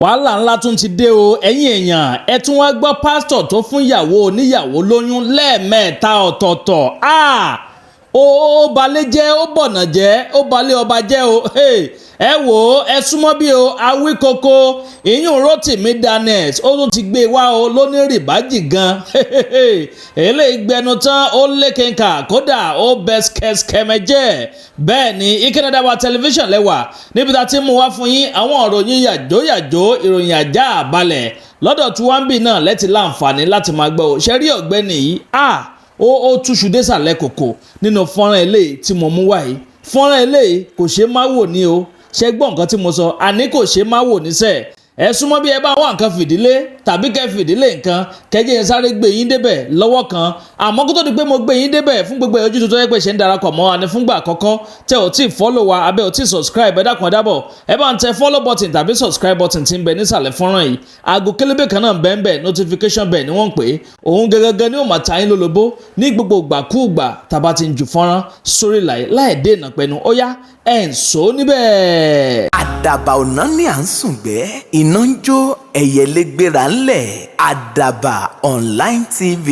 wàhálà ńlá tún ti dé o ẹ̀yin èèyàn ẹ tún wá gbọ́ pásítọ̀ tó fún ìyàwó oníyàwó lóyún lẹ́ẹ̀mẹ́ta ọ̀tọ̀ọ̀tọ̀ ó balẹ̀ jẹ́ ó bọ̀nà jẹ́ ó balẹ̀ ọba jẹ́ o ẹ wò ó ẹ súnmọ́ bí o awíkoko ìyún RotimiDaniel ó tún ti gbé wá o lónírìbájì gan eléyìí gbẹnu tán ó lékenkà kódà ó bẹ skẹskẹmẹjẹ bẹ́ẹ̀ ni Ìkànnì wa tẹlifíṣàn lẹ́wà níbi tá a ti mú wá fún yín àwọn ìròyìn yàjóyàjó ìròyìn àjá àbalẹ̀ lọ́dọ̀ tí wọ́n ń bì náà lẹ́tì láǹfààní láti máa gbọ́ o ṣe rí ọ̀gbẹ́ni yìí ó túṣu désàlẹ̀ kòkò nínú fọ́nrán eléyìí tí mo mú wáyé fọ́nrán eléyìí kò ṣeé má wò ní o ṣe gbọ́ nǹkan tí mo sọ àní kò ṣeé má wò níṣẹ́ ẹ súnmọ́ bí ẹ bá wá nǹkan fìdílé tàbí kẹ́ fìdílé nǹkan kẹjẹ yẹn sáré gbé yín débẹ̀ lọ́wọ́ kan àmọ́ kó tó di pé mo gbé yín débẹ̀ fún gbogbo ojú tuntun yẹ pé ṣe ń darapọ̀ mọ́ wa ní fúngbà àkọ́kọ́ tẹ ò tí ì follow wa abẹ́ ò tí ì subscribe ẹ dákun ẹ dábọ̀ ẹ bá ń tẹ follow button tàbí subscribe button tí ń bẹ nísàlẹ̀ fọ́nrán yìí aago kélébé kan náà bẹ́ẹ̀ notification bell ni wọ́n ń pè é òun gẹ́gẹ́ ni ó máa ta yín lólobó ní gbogbo ìgbàkúùgbà tàbá ti ń ju fọ́nrán sórí láì dènà pẹ̀nu ó yá ẹ̀ ń so níbẹ̀. Àdàbà ọ̀nà ni à ń sùn gbẹ́ iná ń jó ẹyẹlé gbéra ńlẹ̀ Àdàbà online TV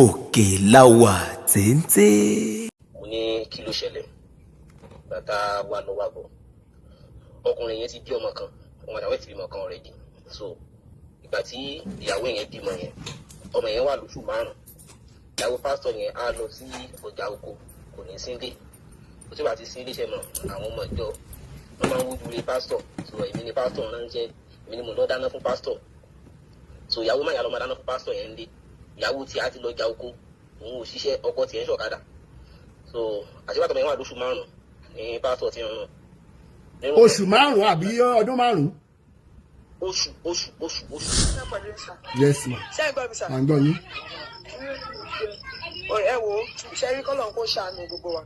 òkè láwà téńté. mo ní kí ló ṣẹlẹ̀ bàtà wà lọ wà bọ̀ ọkùnrin yẹn ti bí ọmọ kan ọmọ àdáwẹ̀ ti bímọ kan already so ìgbà tí ìyàwó yẹn bímọ yẹn ọmọ yẹn wà lóṣù 5 ìyàwó pásítọ̀ yẹn á lọ sí ọjà oko kò ní síndé ó ti wà ti síndé ṣe mọ àwọn ọmọ ìjọ wọ́n máa ń wújú lé pásítọ̀ so èmi ni pásítọ̀ náà ń jẹ́ èmi ni mo lọ dáná fún pásítọ̀ so ìyàwó máa yà lọ máa dáná fún pásítọ̀ yẹn ń lé ìyàwó tí a ti lọ ja oko òun ò ṣiṣẹ́ ọkọ tiẹ̀ ń ṣọ̀kadà so àṣìbàtọ̀ yẹn wà lóṣù 5 ní pásítọ̀ ti rán oṣù 5 àbí ọdún 5. oṣù. Yes ma. ṣé ẹ gbọ́ mi sà. à ń gbọ́ yín. ẹ wo ṣe rí kọ́lọ̀ kó ṣàánú gbogbo wa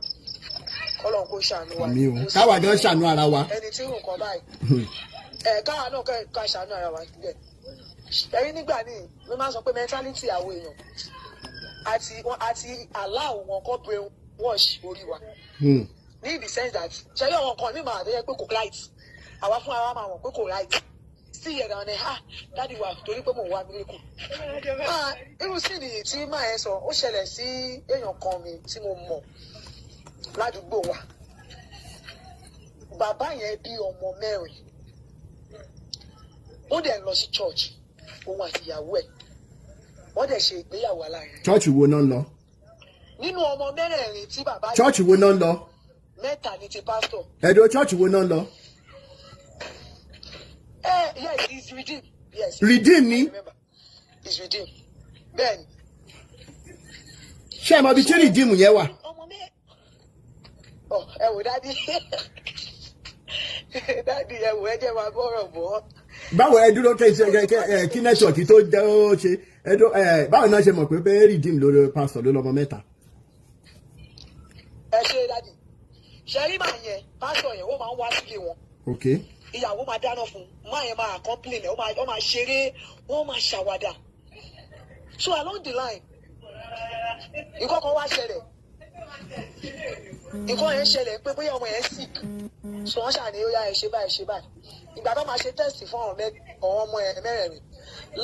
kọ́lọ̀ kó ṣàánú wa. mi ò káwa gan ṣàánú ara wa. ẹni tí nǹkan báyìí káwa náà ká ṣàánú ara wa síbẹ̀. ẹ̀rí nígbà míì ló máa ń sọ pé mentality àwọn èèyàn àti allow wọn kọ́ brain wash orí wa. ní the sense that ṣe yọ àwọn kan mímọ àdéhẹ pé kò right àwa fún ara máa wọ̀n pé kò right sí yẹ̀dà ọ̀nà dáàdi wa torí pé mò ń wá mílíkù. irú sí nìyí tí máa yẹn sọ ó ṣẹlẹ̀ sí èèyàn kan mi tí mo mọ̀ ládùúgbò wa bàbá yẹn bí ọmọ 4 ó dẹ̀ lọ sí church òun àti ìyàwó ẹ̀ wọ́n dẹ̀ ṣe ìgbéyàwó alárinrin. church wo náà ń lọ. nínú ọmọ 4 tí bàbá yẹn. church wo náà ń lọ. 3 ni ti pastor. ẹ̀dọ̀ church wo náà ń lọ. Yes, he's redeemed. Yes. Redeemed ni. Remember, he's redeemed. Then. Ṣé ẹ mọ̀ bí tí redeem yẹn wà. Ẹ wò dádì. Dádì ẹ wò ẹ jẹ́ máa bọ́rọ̀ bọ́. Báwo ẹ dúró kí nẹ́tíwọ̀kì tó jẹ́ ó ṣe báwo náà ṣe mọ̀ pé redeem lórí pásítọ̀ ló lọ́mọ 3. Ẹ ṣe dádì. Ṣé rí màá yẹn pásítọ̀ yẹn ó máa ń wá sílé wọn. Okay. Ìyàwó máa dáná fún un máa yẹn máa complain ẹ̀ ó máa ṣeré wọ́n máa ṣàwàdà so along the line nǹkan kan wá ṣẹlẹ̀ nǹkan yẹn ṣẹlẹ̀ pé bóyá ọmọ yẹn sick so wọ́n ṣàní ó yá ẹ ṣe báyìí ìgbà tó máa ṣe test fún àwọn ọmọ yẹn 4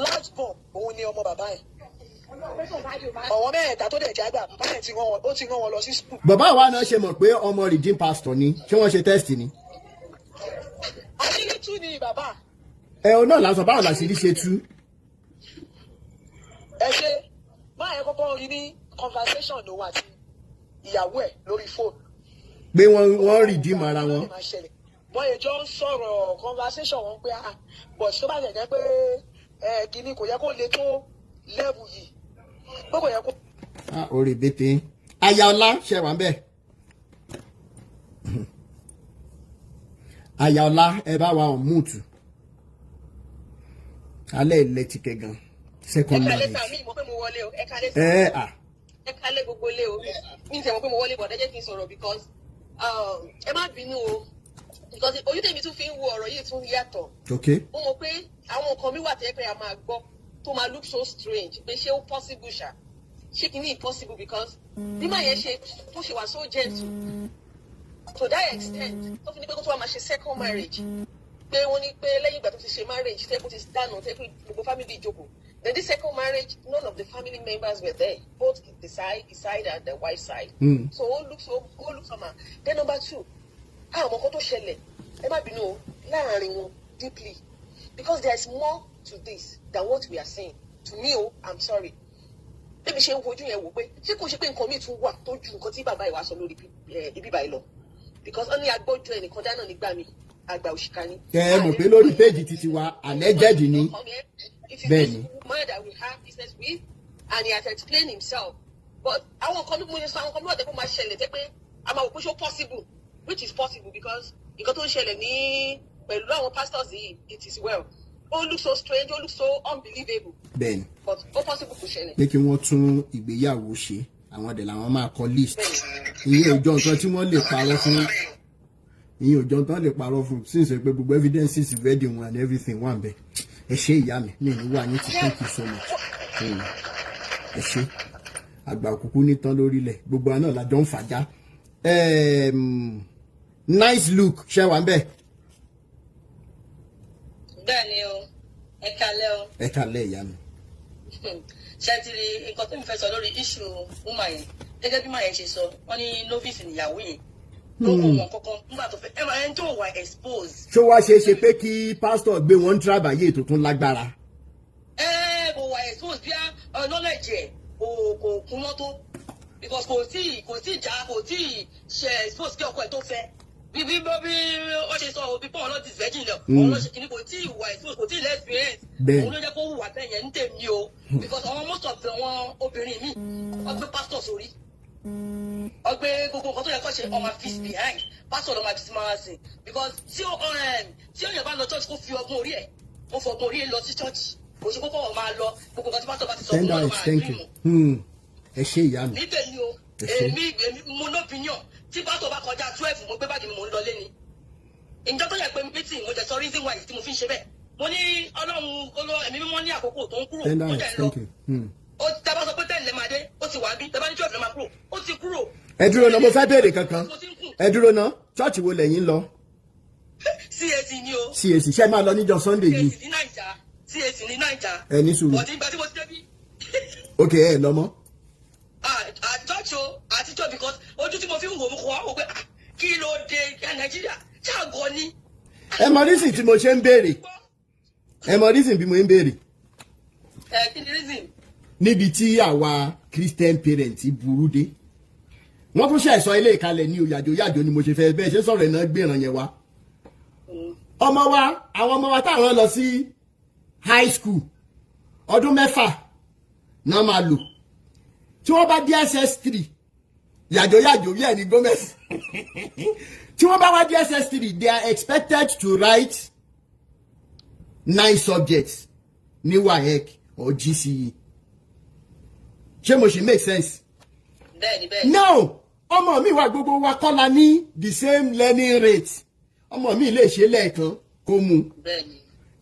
last born òun ni ọmọ bàbá yẹn ọ̀wọ́n 4 tó dẹ̀ jágbà bàbá yẹn ó ti rán wọn lọ sí school. bàbá wa náà ṣe mọ̀ pé ọmọ redeem pastor ni ṣé wọ́n ṣe test ni. àṣírí tú ni bàbá. Òun náà lásán báwo làṣírí ṣe tú. ẹ ṣe máa yẹ kọ́kọ́ rí ní conversation lòun àti ìyàwó ẹ̀ lórí fóònù. pé wọ́n redeem ara wọn. wọ́n yẹ jọ ń sọ̀rọ̀ conversation wọn pé but tó bá jẹ́ pé kínní kò yẹ kó le tó level yìí pé kò yẹ kó. orí bẹ́tẹ̀ Ayáọlá ṣe wà ń bẹ̀. Ayáọlá ẹ bá wa mute alẹ́ ilẹ̀ ti kẹ̀ gan second marriage. ẹ kálẹ̀ sàmì mo pé mo wọlé o ẹ kálẹ̀ sàmì ẹ kálẹ̀ gbogbo lé o mi tẹ̀ mo pé mo wọlé bọ̀ ẹ jẹ́ kí n sọ̀rọ̀ because ẹ má bínú o because ojú tèmi tún fi ń wo ọ̀rọ̀ yìí tún yàtọ̀. mo mọ̀ pé àwọn nǹkan mi wà tẹ́ pé a máa gbọ́ tó máa look so strange pé ṣé ó possible ṣá ṣé kìíní impossible because bí màá yẹn ṣe tó ṣe wà so gentle to that extent tó fi ní pé kó tó wá máa ṣe second marriage pé wọ́n ní pé lẹ́yìn ìgbà tó ti ṣe marriage tẹ́kù ti dànù tẹ́kù gbogbo family ìjókòó. Then this second marriage, none of the family members were there, both the side and the wife side. So all look somehow. Then number 2, àwọn kan tó ṣẹlẹ̀, ẹ má bínú láàrin wọn deeply, because there is more to this than what we are saying. To me, I'm sorry. Bébí ṣe ń wojú yẹn wò pé ṣé kò ṣe pé nǹkan míì tún wà tó ju nǹkan tí bàbá ìwà sọ lórí ibi báyìí lọ. Because ó ní agbójú ẹnìkan dáná nígbà mi, àgbà òṣìkà ni. Ẹ mọ̀ pé lórí péjì títí wa alleged ni. Bẹ́ẹ̀ni. Man that we have business with, and he has explained himself. But àwọn kan ló mú yẹn sọ àwọn kan ló wà tẹ́kọ̀ máa ṣẹlẹ̀ tẹ́ pé a máa wò pé ṣó possible, which is possible because nǹkan tó ń ṣẹlẹ̀ ní pẹ̀lú àwọn pastors yìí, it is well. Ó look so strange, ó look so unbelievable. Bẹ́ẹ̀ni. But ó possible kò ṣẹlẹ̀. Pé kí wọ́n tún ìgbéyàwó ṣe, àwọn ọ̀dẹ̀ làwọn máa kọ list. Ìyẹn òjò nǹkan tí wọ́n lè parọ́ fún. Ìyẹn òjò nǹkan lè parọ́ fún. Since pé gbogbo evidences ready one and everything wà ń bẹ̀. Ẹ ṣé ìyá mi ní ìlú wa yín ti thank you so much. Ẹ ṣé àgbà òkùnkùn nítán lórílẹ̀ gbogbo àná làjọ ń fàjá. Nice look ṣe wà ń bẹ̀. Bẹ́ẹ̀ni o, ẹ kálẹ́ o. Ẹ kálẹ́ ìyá mi. Ṣé ti rí nǹkan tí mo fẹ́ sọ lórí issue woman yẹn gẹ́gẹ́ bí màá yẹn ṣe sọ wọ́n ní novice níyàwó yẹn ló kó wọn kankan nígbà tó fẹ́ ẹni tó wà expose. Ṣó wá ṣe é ṣe pé kí pásítọ̀ gbé wọn tírábàyè tó tún lágbára? Kò wà expose bí knowledge ẹ̀ kò kún mọ́ tó because kò tí ṣe expose kí ọkọ ẹ̀ tó fẹ́ bí ó ṣe sọ òbí pọ̀ ọlọ́dún virgin lọ ọlọ́dún ṣe kìíní kò tí wà expose kò tí less experience òun ló jẹ́ kó wùwà bẹ́ẹ̀ yẹn ń tèmi o because àwọn most of àwọn obìnrin mi wọ́n gbé pastor sórí ọgbẹ́ gbogbo nǹkan tó yẹ kó ṣe ọmọ fees behind pastor ọmọ fees máa sìn because tí òyìnbó bá lọ church kó fi ọgbọ́n orí ẹ̀ kó fọ ọgbọ́n orí ẹ̀ lọ sí church kò ṣe kókó wọn máa lọ gbogbo nǹkan tí pastor bá ti sọ fún wọn máa rí mu. Ẹ ṣé ìyá mi. níbẹ̀ ni o èmi mo ní opinion tí pastor bá kọjá 12 mo gbé báàgì mi mo ń lọ lé ni ìjọ tó yẹ pé meeting mo jẹ sọ reason why tí mo fi ń ṣe bẹ́ẹ̀ mo ní ọlọ́run ẹ̀mí mímọ́ ní àkókò tó ń kúrò ó jẹ́ lọ ó ti tábà sọ pé 10 lè máa dé ó ti wà bí tábà ní 12 lè máa kúrò ó ti kúrò. Ẹ dúró náà mo fẹ́ béèrè kankan ẹ dúró náà church wo lẹ́yìn lọ? CAC ni o. CAC ṣe máa lọ níjọ́ Sunday yìí. CAC ní Naija. Ẹ ní sùúrù. ọ̀dí ìgbà tí mo ti débi. Ok ẹ lọ mọ́. Àjọṣo àtijọ́ because ojú tí mo fi ń wò ó kọ́ wá wò pé kí ló dé Nàìjíríà ṣáàgọ́ ni. Ẹ mọ reason tí mo ṣe ń béèrè. Ẹ mọ reason bí mo ń béèrè. Kí ni reason? Níbi tí àwa Christian parents burú dé. Wọ́n tún ṣe ẹ̀sọ́ ilé ìkalẹ̀ ní òyàjò ni mo ṣe fẹ́ bẹ́ẹ̀ ṣe sọ̀rọ̀ iná gbéran yẹn wá. Àwọn ọmọ wa táwọn lọ sí high school ọdún 6 náà máa lò. Tí wọ́n bá dé SS3 yàjò bí ẹni Gomez. Tí wọ́n bá wá dé SS3 they are expected to write 9 subjects ní WAEC or GCE. Ṣé mo ṣe make sense? Bẹ́ẹ̀ni. Now ọmọ mi wà gbogbo wa kọ́ la ní the same learning rate. Ọmọ mi lè ṣe lẹ́ẹ̀kan kó mu. Bẹ́ẹ̀ni.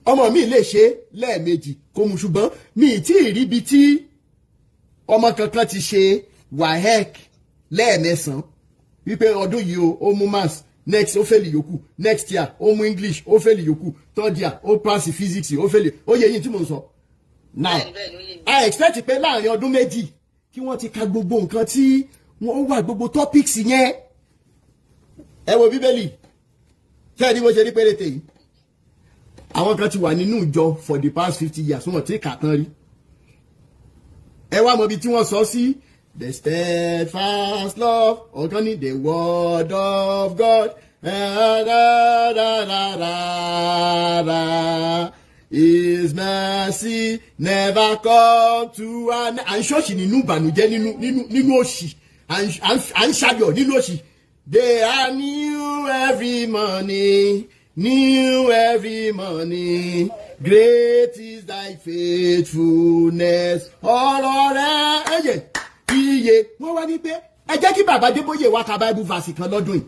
Ọmọ mi lè ṣe lẹ́ẹ̀mejì kó mu ṣùgbọ́n mi tí ì rí bi tí ọmọ kankan ti ṣe WAEC lẹ́ẹ̀mẹ́sàn wípé ọdún yìí ó mú maths next ó fẹ́lì yòókù next year ó mú English ó fẹ́lì yòókù third year ó pass physics ó fẹ́lì ó yẹ yín tí mo ń sọ. Now I expect pé láàrin ọdún méjì kí wọ́n ti ka gbogbo nǹkan tí wọ́n wà gbogbo topics yẹn. Ẹ wo Bíbélì ṣé ẹ ní bó ṣe rí péréte yìí àwọn kan ti wà nínú ìjọ for the past 50 years wọ́n ti kà tán rí. Ẹ wá mọ ibi tí wọ́n sọ sí the steadfast love ọ̀kan ní the word of God His mercy never come to an. À ń ṣọ́ọ̀ṣì nínú ìbànújẹ́ nínú òṣì à ń ṣayọ̀ nínú òṣì. They are new every morning. New every morning, great is thy faithfulness. Ọ̀rọ̀ rẹ̀ ẹ̀yẹ iye wọ́n wá ní pé ẹ jẹ́ kí bàbá Adébóyè wá ka Bible verse kan lọ́dún yìí.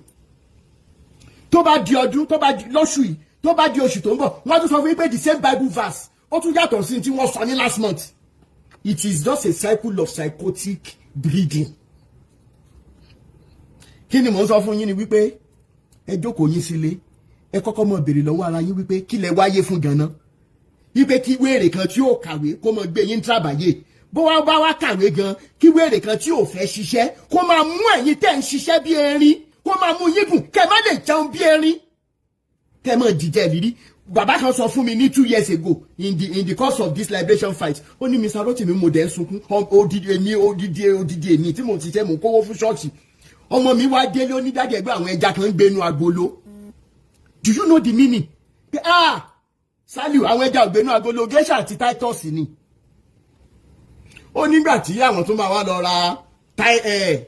Tó bá di ọdún tó bá di lóṣù yìí tó bá di oṣù tó ń bọ̀ wọ́n tún sọ fún mi pé the same Bible verse ó tún yàtọ̀ sí tí wọ́n sọ ní last month. It is just a cycle of psychotic breeding. Kí ni mò ń sọ fún yín ni wípé ẹ jókòó yín sílé. ẹ kọ́kọ́ mọ̀ béèrè lọ́wọ́ ara yín wípé kí lẹ wáyé fún ganan wípé kí wéèrè kan tí ó kàwé kó mọ̀ gbé yín trábàyè bó wá bá wá kàwé gan kí wéèrè kan tí ò fẹ́ ṣiṣẹ́ kó máa mú ẹ̀yin tẹ́ ń ṣiṣẹ́ bí erin kó máa mú yín gùn kẹ́ má lè jẹun bí erin kẹ́ mọ̀ jíjẹ lírí. Bàbá kan sọ fún mi ní 2 years ago in the course of this liberation fight ó ní Mr. Rotimi mo dẹ̀ ń sunkún odidi èmi tí mo ti ṣe mo kówó fún ṣọ́ọ̀ṣì ọmọ mi wá délé onídàájẹ́ ẹgbẹ́ àwọn ẹja kan ń gbénu agolo. Do you know the meaning? Saliu àwọn ẹja ògbénu agolo geisha àti titus ni. Ó nígbà tí àwọn tó máa wá lọ ra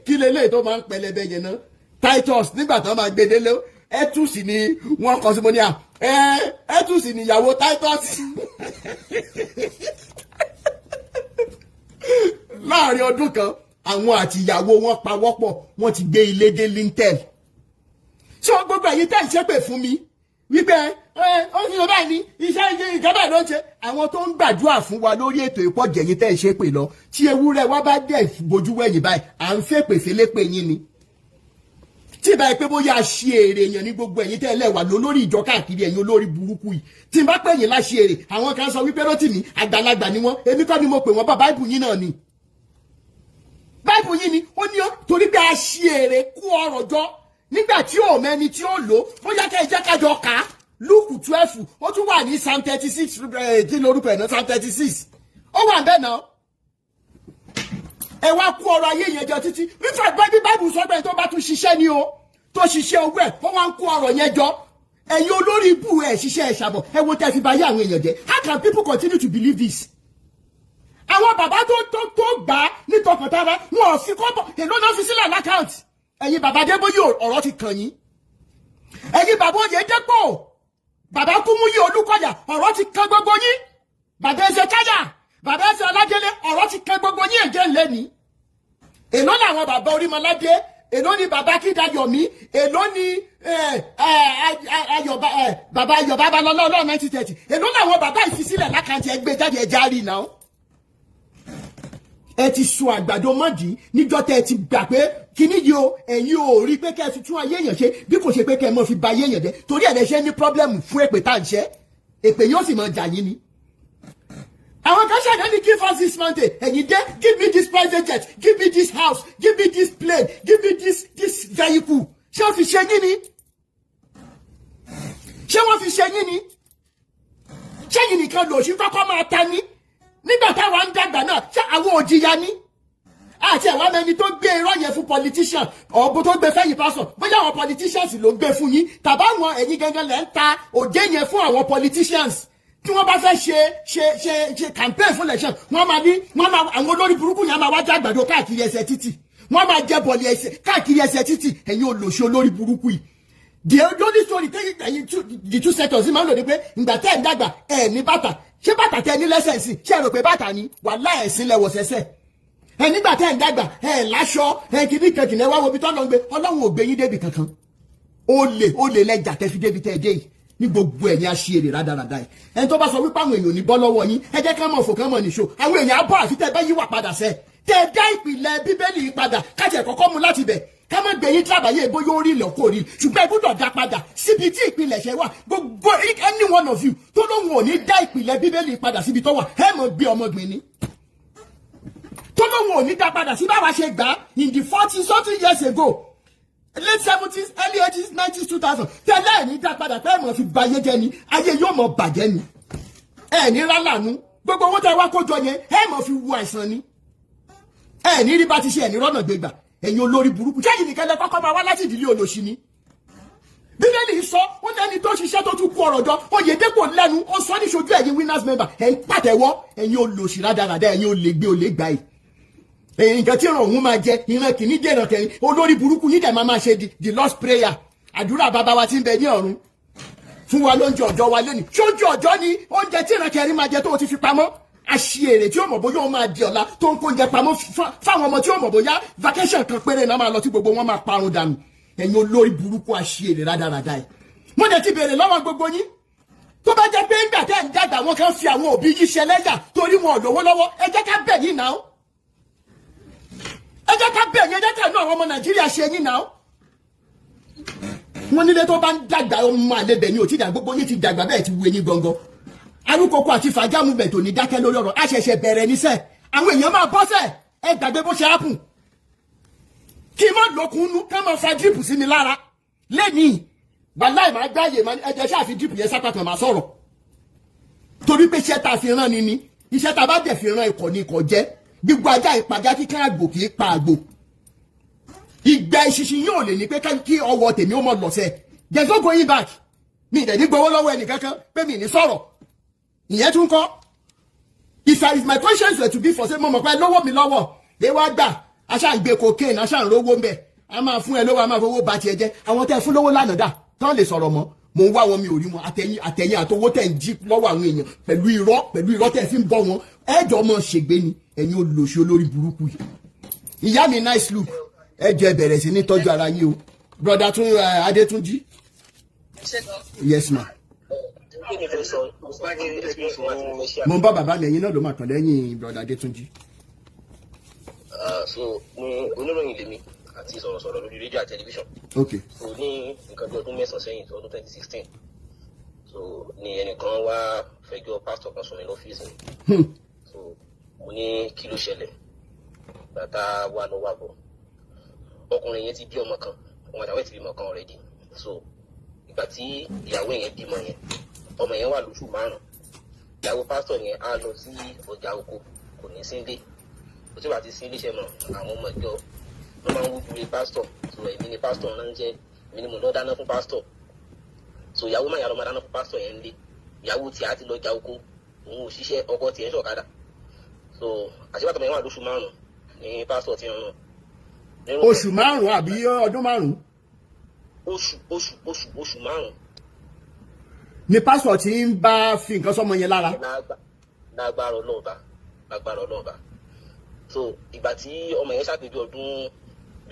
kí lélẹ́yìí tó máa ń pẹlẹbẹ yẹn náà titus nígbà tó máa gbé délé ẹtùsì ni wọ́n kọ sí mo ní ẹtùsì ni ìyàwó titus. Láàrin ọdún kan àwọn àti ìyàwó wọn pawọ́pọ̀ wọ́n ti gbé ilé dé lintel. Ṣé o gbogbo ẹ̀yin tẹ́ ń ṣépè fún mi wípé ó ní ọba ní iṣẹ́ ìjọba ló ń ṣe àwọn tó ń gbàdúrà fún wa lórí ètò ìpọ̀jẹ̀ yín tẹ́ ń ṣépè lọ tí ewúrẹ́ wa bá dẹ̀ bojú wẹ̀yìn báyìí à ń fèpè félépè yín ni. Tí ìbá pé bóyá ṣe èrè èèyàn ní gbogbo ẹ̀yin tẹ́ lẹ́wà lórí ìjọ káàkiri ẹ̀yin olórí burúkú yìí tí n bá pè yín láṣẹ èrè àwọn kan sọ wípé Rotimi àgbàlagbà ni wọ́n èmi kọ́ ni mo pè wọ́n bá báìbù yín náà ni. Báìbù yín ni ó ní torí pé a ṣe èrè kú ọrọ̀ jọ nígbà tí ò mẹ́ni tí ó lò bóyá kẹ́ ẹ jẹ́ kájọ ká Luke 12 ó tún wà ní Psalm 36 kí lórúkọ ẹ̀ náà Psalm 36 ó wà bẹ́ẹ̀ náà. Ẹ wá kú ọrọ̀ ayé yẹn jọ títí nípa bí Báìbù sọ pé tó bá tún ṣiṣẹ́ ni o tó ṣiṣẹ́ owó ẹ̀ ó wá ń kú ọrọ̀ yẹn jọ ẹ̀yin olórí ibù ẹ̀ ṣiṣẹ́ ẹ̀ ṣàbọ̀ ẹ wo tẹ́ fi bá yé àwọn èèyàn jẹ́. How can people continue to believe this? Àwọn bàbá tó gbà á ní tọkàntara wọn ò fi kọ́bọ̀ èló náà fi sílẹ̀ lákàntì. Ẹ̀yin bàbá Adébóyè ọ̀rọ̀ ti kàn yín. Ẹ̀yin bàbá Oyèdépò bàbá Kúmúyì Olúkọ̀yà ọ̀rọ̀ ti kan gbogbo yín. Bàbá Ẹsẹ̀ Káyà bàbá Ẹsẹ̀ Ọlájẹ́lé ọ̀rọ̀ ti kan gbogbo yín ẹ̀jẹ̀ ńlẹ́ ni. Èló làwọn bàbá Orímọládé èló ni bàbá Kídayọ̀mí èló ni bàbá Ayọ̀ Babalọ́lá ọlọ́run 1930 èló làwọn bàbá ìfisílẹ̀ lákàntì ẹgbẹ́ jáde ẹja rí náà. Ẹ ti sọ àgbàdo mọ́dì níjọ́ tẹ́ ẹ ti gbà pé kíní yìí o ẹ̀yin ò rí pé kẹ́ ẹ fi tún ayé èèyàn ṣe bí kò ṣe pé kẹ́ ẹ mọ́ fi ba ayé èèyàn jẹ́ torí ẹ̀ lè ṣe ní pọ́blẹ́mù fún èpè tá à ń ṣe èpè yóò sì mọ̀ jà yín ni. Àwọn kan ṣàdá ní give us this mountain ẹ̀yin dé give me this private jet give me this house give me this plane give me this vehicle ṣé wọ́n fi ṣe yín ni? Ṣé wọ́n fi ṣe yín ni? Ṣé yìí nìkan lòṣì kọ́kọ́ máa ta ní? Nígbà táwa ń dàgbà náà ṣé àwọn òjìyà ní? Àti àwọn ẹni tó gbé irọ́ yẹn fún politician ọ̀bùn tó gbé fẹ́yìn pásọ̀ bóyá àwọn politicians ló gbé fún yín tàbá àwọn ẹ̀yin gangan lẹ́ ń ta òjé yẹn fún àwọn politicians tí wọ́n bá fẹ́ ṣe campaign fún election àwọn olórí burúkú yẹn máa wá já àgbàdo káàkiri ẹsẹ̀ títì wọ́n máa jẹ bọ̀lì ẹsẹ̀ káàkiri ẹsẹ̀ títì ẹ̀yin olóṣì olórí burúkú yìí. The only story the two sectors máa ń lò ní pé ìgbà tẹ́ ẹ̀ ń dàgbà ẹ̀ ní bàtà ṣé bàtà tẹ́ ní lẹ́sẹ̀ sí ṣé ẹ rò pé bàtà ni wàhálà ẹ̀sìn lẹ́wọ̀ sẹ́sẹ̀ ẹ nígbà tẹ́ ẹ̀ ń dàgbà ẹ̀ láṣọ ẹ̀ kìíní kankìíní ẹ̀ wá wo ibi tó lọ ń gbé ọlọ́run ò gbé yín débi kankan ó lè lẹ́jà tẹ́ fi débi tẹ́ ẹ dé yìí ní gbogbo ẹ̀yin aṣèrè rádaràda yìí ẹni tó bá sọ wípé àwọn èèyàn ò ní bọ́ lọ́wọ́ yín ẹ jẹ́ ká mọ̀ fò kán mọ̀ nìṣó àwọn èèyàn á bọ̀ àfi tẹ́ bá yíwà padà sẹ́ tẹ́ ẹ dá ìpìlẹ̀ bíbélì yìí padà káàtì ẹ̀kọ́ kọ́ mu láti bẹ̀ ká má gbẹ̀yìn tàbáyé bóyá ó rí ilẹ̀ kó rí ṣùgbọ́n ẹ gbọ́dọ̀ dá padà síbi tí ìpìlẹ̀ ṣe wà gbogbo any one of you tó lóun ò ní dá ìpìlẹ̀ bíbélì padà síbi tó wà ẹ mọ̀ gbé ọmọgbìn ni tó lóun ò ní dá padà sí báwa ṣe gbà in the 40-something years ago late 70s early 80s 90s 2000 tẹ́lẹ̀ ẹ̀ ní dá padà pé ẹ̀ mọ̀ fi ba ayé jẹ́ ni ayé yóò mọ̀ bàjẹ́ ni ẹ̀ ní rálànú gbogbo owó tẹ́ wá kójọ yẹn ẹ̀ mọ̀ fi wu àìsàn ni ẹ̀ ní rí bá ti ṣe ẹ̀ ní rọ́nà gbégbà ẹ̀yin olórí burúkú ṣé yìí nìkan lẹ kọ́kọ́ máa wá láti ìdílé olóṣì ni. Bíbélì sọ ó lẹ́ni tó ṣiṣẹ́ tó tún kú ọ̀rọ̀ jọ Oyèdépò lẹ́nu ó sọ ní ṣojú ẹ̀yin winners member ẹ̀ ń pàtẹ́wọ́ ẹ̀yin olóṣì rádaràdà ẹ̀yin olè gbé olè gbà yìí. Èyí nǹkan tí ìran òun máa jẹ ìran kìíní jẹ́ ìran kẹrin olórí burúkú yìí dẹ̀ máa ṣe the Lord's prayer àdúrà bàbá wa tí ń bẹ ní ọ̀run fún wa lóúnjẹ ọjọ́ wa lónìí ṣóúnjẹ ọjọ́ ni oúnjẹ tí ìran kẹrin máa jẹ tó o ti fi pamọ́ àṣìírè tí ó mọ̀ bóyá ó máa di ọ̀la tó ń kó oúnjẹ pamọ́ fáwọn ọmọ tí ó mọ̀ bóyá vacation kan péré náà máa lọ tí gbogbo wọn máa parun dànù ẹ̀yin olórí burúkú àṣìírè rádaràda ẹ̀. mo dẹ̀ ti béèrè lọ́wọ́ gbogbo yín tó bá jẹ́ pé ńgbà tẹ́ ń dàgbà wọn kan fi àwọn òbí yìí ṣẹlẹ́yà torí wọn ò lówó lọ́wọ́ ẹ jẹ́ ká bẹ̀ yín náà ẹ jẹ́ ká bẹ̀ yín ẹ jẹ́ ká náà àwọn ọmọ Nàìjíríà ṣe yín náà wọ́n nílé tó bá ń dàgbà ọmọ àlebẹ̀ ni ò ti dà gbogbo yín ti dàgbà bẹ́ẹ̀ ti wu eyín gangan arúkọkọ àti fàjámù bẹ̀ tó ní dákẹ́ lórí ọ̀rọ̀ àṣẹ̀ṣẹ̀ bẹ̀rẹ̀ níṣẹ́ àwọn èèyàn máa bọ́sẹ̀ ẹ gbàgbé bó ṣe ápùn kí n má lókun ká máa fa díìpù sí mi lára lẹ́nìí wàláì máa gbáyè máa ẹjẹ ṣáà fi díìpù yẹn sápá kan máa sọ̀rọ̀ torí pé iṣẹ́ ta fi rán ni iṣẹ́ ta bá dẹ̀ fi rán ikọ̀ ni ikọ̀ jẹ́ gbígbó ajá ìpàgá kíkán àgbò kì í pa àgbò ìgbà ìṣiṣi yóò lè ní pé kí ọwọ́ tèmi ó mọ̀ lọ́sẹ̀ there's no going back mi ìdẹ̀ ní gbowó lọ́wọ́ ẹnì kankan pé mi ní sọ̀rọ̀ ìyẹn tún kọ́ if my conscience were to be for say mo mọ̀ pé lọ́wọ́ mi lọ́wọ́ lè wá gbà aṣá ń gbé cocaine aṣá ń rówó ń bẹ̀ a máa fún ẹ lówó a máa fowó ba tiẹ̀ jẹ́ àwọn tẹ́ fún lówó lánàá dà tán lè sọ̀rọ̀ mọ́ mo ń wá wọn mi ò rí wọn àtẹ̀yìn àtowó tẹ̀ ń jí lọ́wọ́ àwọn èèyàn pẹ̀lú irọ́ tẹ̀ fi ń bọ́ wọn ẹ̀jọ̀ mọ̀ ṣègbè ni ẹ̀yin olóṣù olórí burúkú yìí ìyá mi nice look ẹ̀jọ̀ ẹ bẹ̀rẹ̀ sí ní tọ́jú ara yín o broda tún Adétúnjí. Yes ma. mo ń bá bàbá mi ẹ̀yin náà ló máa tàn lẹ́yìn broda Adétúnjí. So oníròyìn lèmi àti sọ̀rọ̀sọ̀rọ̀ lórí rédíò àti tẹlifíṣàn. Okay. So ní nǹkan bí ọdún mẹ́sàn-án sẹ́yìn tó ọdún 2016 so ni ẹnìkan wá fẹjọ́ pásítọ̀ kan sùn ní lọ́fíìsì mi. So mo ní kí ló ṣẹlẹ̀ bàtà wà lọ wà bọ̀ ọkùnrin yẹn ti bí ọmọ kan ọmọ àtàwọn ti bímọ kan already. So ìgbà tí ìyàwó yẹn bímọ yẹn ọmọ yẹn wà lóṣù 5 ìyàwó pásítọ̀ yẹn á lọ sí ọjà oko kò ní sílé kò tí wàá ti sí iléeṣẹ́ mọ́ àwọn ọmọ ìjọ wọ́n máa ń wújú lé pásítọ̀ so èmi ni pásítọ̀ náà ń jẹ́ èmi ni mo lọ dáná fún pásítọ̀ so ìyàwó máa yàrá máa dáná fún pásítọ̀ yẹn ń lé ìyàwó tí a ti lọ ja oko òun ò ṣiṣẹ́ ọkọ tiẹ̀ ń ṣọ̀kadà so àṣìbàtọ̀ yẹn wà lóṣù 5 ní pásítọ̀ ti rán oṣù 5 àbí ọdún 5. oṣù 5 ni pásítọ̀ tí ń bá fi nǹkan sọmọ yẹn lára. lágbára ọlọ́ọ̀bà so ìgbà tí ọmọ yẹn ṣàpè bí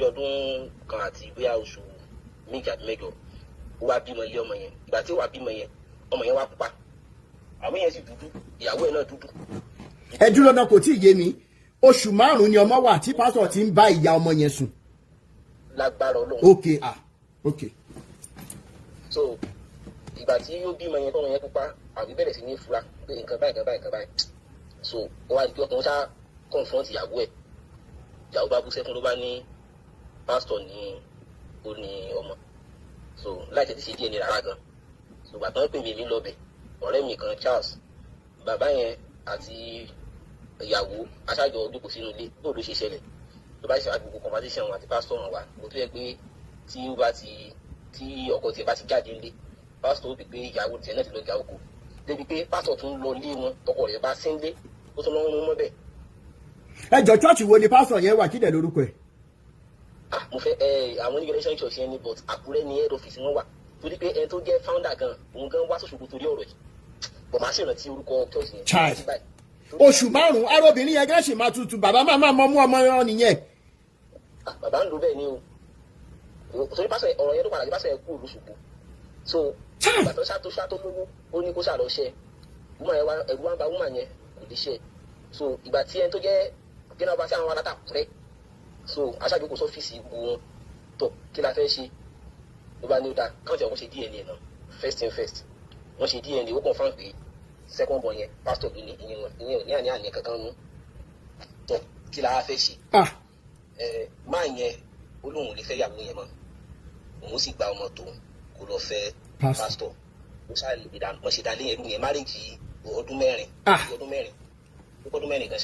ọdún kan àti bóyá oṣù méjì àti mẹ́jọ ó wá bímọ ilé ọmọ yẹn ìgbà tí ó wá bímọ yẹn ọmọ yẹn wá pupa àwọn yẹn sì dúdú ìyàwó ẹ̀ náà dúdú. ẹ dúró náà kò tí ì yé mi oṣù 5 ni ọmọ wà tí pásítọ̀ ti ń bá ìyá ọmọ yẹn sùn. lágbára Ọlọ́run. ok. so ìgbà tí ó bímọ yẹn tọmọ yẹn pupa àbí bẹ̀rẹ̀ sí ní fura pé nǹkan báyìí so ó wá di ọkùnrin ṣá confront ìyàwó ẹ̀ ìyàwó bá bú sẹ́kún ló bá ní pásítọ̀ ní ó ní ọmọ so láì tètè ṣe díẹ̀ ní rárá gan so bàtà wọn pè mí lọ́bẹ̀ ọ̀rẹ́ mi kan Charles bàbá yẹn àti ìyàwó aṣáájọ jókòó sínú ilé bó ló ṣe ṣẹlẹ̀ tó bá ṣe àgbègbè conversation àti pásítọ̀ hàn wá mo tó yẹ pé tí ọkọ tiẹ̀ bá ti jáde ńlé pásítọ̀ ó bí pé ìyàwó tiẹ̀ náà ti lọ jà oko débi pé pásítọ̀ tún lọ lé wọn ọkọ rẹ̀ bá sí ńlé ó tún lọ́wọ́ mọ́ bẹ́ẹ̀. ẹjọ chọọchì wo ni pásítọ̀ yẹn wà kí dẹ̀ lórúkọ ẹ̀. mo fẹ́ àwọn onígbẹ̀rẹ̀ṣẹ̀ church yẹn ni but Àkúrẹ́ ni head office wọn wà torí pé ẹni tó jẹ́ founder gan òun gan wá sóṣogbo torí ọ̀rọ̀ yìí bọ̀ máa ṣèrántí orúkọ church yẹn. oṣù 5 arọbìnrin yẹn gán ṣì máa tutù bàbá máa mọ mú ọmọ yẹn nìyẹn. bàbá ń lo bẹ́ẹ̀ ni o torí pásítọ̀ ọ̀rọ̀ yẹn ló padà bí pásítọ̀ yẹn kú olóṣogbo so ìgbà tó ṣàtó lówó ó ní kó ṣàlọ́ṣẹ́ ẹ̀rù wá ń ba woman yẹn kò lè ṣe so ìgbà tí ẹni tó jẹ́ general bá sí àwọn alátàkùrẹ́ so aṣáájú kò sọ́fíìsì gbogbo wọn tó kí la fẹ́ ṣe ló bá ní ó dáa káwọn tí wọ́n ṣe DNA náà first thing first wọ́n ṣe DNA ó confirm pé second born yẹn pastor ló ní ìyẹn ní àní kankan mú tó kí la fẹ́ ṣe máa yẹn olóhùn lè fẹ́ yàwó yẹn mọ́ òun sì gba ọmọ tòun kó lọ fẹ́ pastor wọ́n ṣe dálé ẹrú yẹn marriage ọdún mẹ́rin kan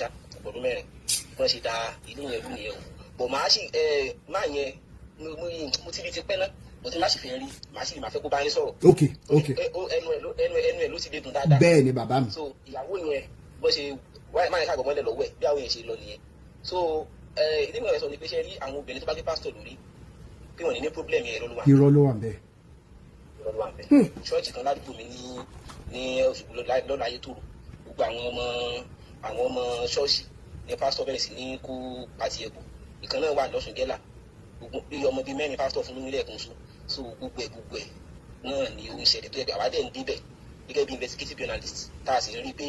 ṣá ọdún mẹ́rin wọ́n ṣe da ìlú yẹn rú nìyẹn o bọ̀ máa ṣì máa yẹn mo ti rí ti pẹ́ náà mo ti má ṣì fẹ́ rí màá ṣì lè máa fẹ́ kó bá yín sọ̀rọ̀. ok ẹnu ẹ̀ ló ti dé dùn dáadáa. bẹ́ẹ̀ ni bàbá mi. so ìyàwó yẹn bó ṣe máa yẹn ṣàgbọ́n mọ́lẹ̀ lọ́wọ́ ẹ̀ bí àwọn yẹn ṣe lọ nìyẹn so ìdí mi ò sọ ni pé ṣe rí àwọn obìnrin tó bá gbé pásítọ̀ lórí pé wọ́n ní problem yẹn irọ́ ló wà bẹ́ẹ̀. ṣọ́ọ̀ṣì kan ládùúgbò mi ní Òṣogbo lọ́nà ayé tòrò gbogbo àwọn ọmọ ṣọ́ọ̀ṣì ní pásítọ̀ bẹ̀rẹ̀ sí ní kó pàtì ẹ̀bùn ìkan náà wà lọ́sùn gẹ́là bí ọmọ bíi 4 pásítọ̀ fún nílẹ̀ ẹ̀kún so gbogbo ẹ̀ náà ni ó ń ṣẹlẹ̀ tó yẹ pé àwádẹ́ ń débẹ̀ gẹ́gẹ́ bí investigative journalist tá a sì rí pé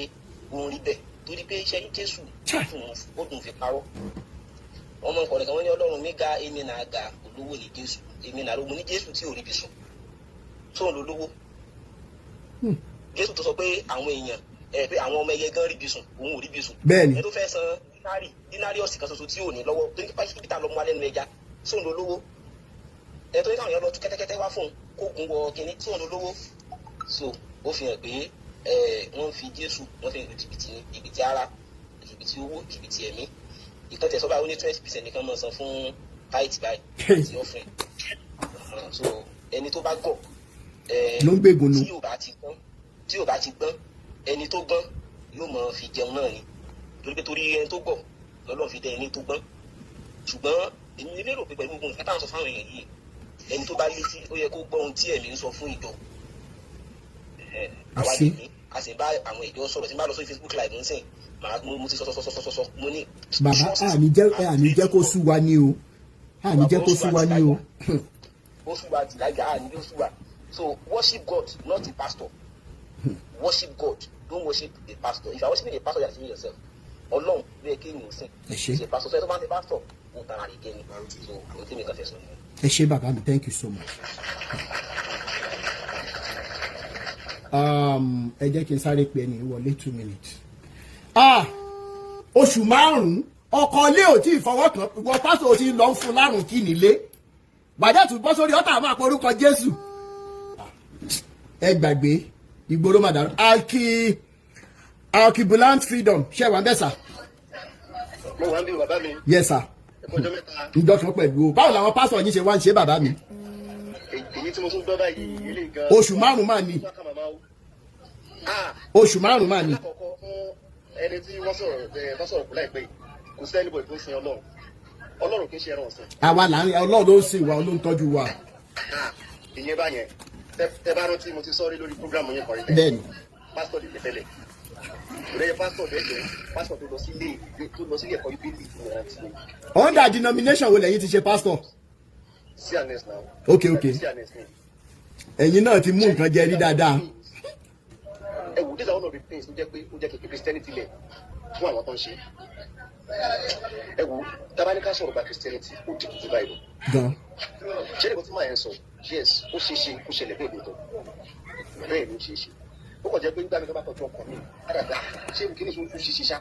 ó ń rí bẹ́ẹ̀ torí pé iṣẹ́ Jésù ó dùn fi parọ́ ọmọ nǹkan nìkan wọ́n ní Ọlọ́run mi ga èmi náà ga olówó ní Jésù èmi náà ló mo ní Jésù tí ò rí bí sùn tó ń lo lówó. Jésù tó sọ pé àwọn èèyàn pé àwọn ọmọ ẹyẹ gan rí bí sùn òun ò rí bí sùn. Bẹ́ẹ̀ni. Ẹ tó fẹ́ san dínárì ọ̀sìn kan ṣoṣo tí ò ní lọ́wọ́ tó ní pàṣẹ kíkítà lọ́mọ alẹ́ nu ẹja tó ń lo lówó. Ẹ tó ní káwọn èèyàn lọ tú kẹ́tẹ́kẹ́tẹ́ wá fún un kó gun wọ kínní tó ń lo lówó. So ó fi hàn pé wọ́n fi Jésù wọ́n fi jìbìtì ara jìbìtì owó jìbìtì ẹ̀mí. Ìkan tẹ̀ sọ́ba ó ní 20% nìkan máa san fún tight buy tí ó fún un. So ẹni tó bá gọ̀ ló ń gbégun nu. tí ò bá ti gbọ́n ẹni tó gbọ́n yóò mọ̀ fi jẹun náà ni torí pé torí ẹni tó gbọ́ lọ́lọ́ fi dẹ ẹni tó gbọ́n ṣùgbọ́n èmi lérò pé pẹ̀lú gbogbo nǹkan táwọn sọ fáwọn èèyàn yìí ẹni tó bá létí ó yẹ kó gbọ́ ohun tí ẹ̀mí ń sọ fún ìjọ àwa lè ní a sì bá àwọn ìjọ sọ̀rọ̀ tí n bá lọ sórí Facebook live ń sìn mo ti sọ mo ní. Bàbá àní jẹ́ kó sú wa ní o àní jẹ́ kó sú wa ní o. Ó sú wa tìlájà àní ló sú wa. So worship God, not a pastor. Worship God. Don't worship a pastor. If you are worshiping a pastor, you are deceiving yourself. Ọlọ́run ló yẹ kí ènìyàn sìn. Ṣe pastor sọ ẹ tó bá ń ṣe pastor ó tara rẹ̀ gẹ́ni. So ohun tí mi kàn fẹ́ sọ nìyẹn. Ẹ ṣé bàbá mi, thank you so much. Ẹ jẹ́ kí n sáré pé ẹni wọlé 2 minutes. Oṣù 5 ọkọ ilé ò tí ì fọwọ́ kàn wọ pásítọ̀ ò tí ì lọ ń fún lárùn kí nílé. Bàjẹ́ tún bọ́ sórí ọ̀tá máa porúkọ Jésù. Ẹ gbàgbé ìgboro madam alkibulant freedom ṣe wà ń bẹ̀ sà. Mo wà ń bí bàbá mi. Yes sir. Ìjọ kan pẹ̀lú o báwo làwọn pásítọ̀ yín ṣe wá ń ṣe bàbá mi. Èyí tí mo tún gbọ́ báyìí ilé gan. Oṣù 5 máa ní. Oṣù 5 máa ní. Lákọ̀ọ́kọ́ fún ẹni tí wọ́n sọ̀rọ̀ kú láìpẹ́ yìí kò sí ẹnibọ̀ tó ń sin Ọlọ́run. Ọlọ́run kì í ṣe ẹran ọ̀sìn. Àwa láàrin Ọlọ́run ló ń sìn wa ló ń tọ́jú wa. Ìyẹn báyẹn tẹ bá rántí mo ti sọ́rí lórí prógrámù yẹn kan rí bẹ́ẹ̀. Bẹ́ẹ̀ni. Pásítọ̀ lè tẹ́lẹ̀. Ìrẹ́yẹ pásítọ̀ lẹ́jọ́ pásítọ̀ tó lọ sílé ẹ̀kọ́ ìbílẹ̀ fún ìrántí. Under denomination wo lẹ́yìn ti ṣe pásítọ̀? CNS now. Okay. Ẹ̀yin náà ti mú nǹkan jẹ rí dáadáa. Ẹ wò these are one of the things tó jẹ́ pé ó jẹ́ kí Christianity lẹ̀ fún àwọn tó ń ṣe. Ẹ wò tabaníkà sọ̀rọ̀ bá Christianity ó dìbò jù báyìí lọ. Gan. Ṣé ẹnìkan tí màá yẹn sọ yes ó ṣeé ṣe kó ṣẹlẹ̀ bẹ́ẹ̀ lóòótọ́ bẹ́ẹ̀ ló ṣeé ṣe. Ó kàn jẹ́ pé nígbà mi tó bá tọ́jú ọkàn mi àdàdà ṣé kí ni ìṣòro tún ṣiṣẹ́ ṣá.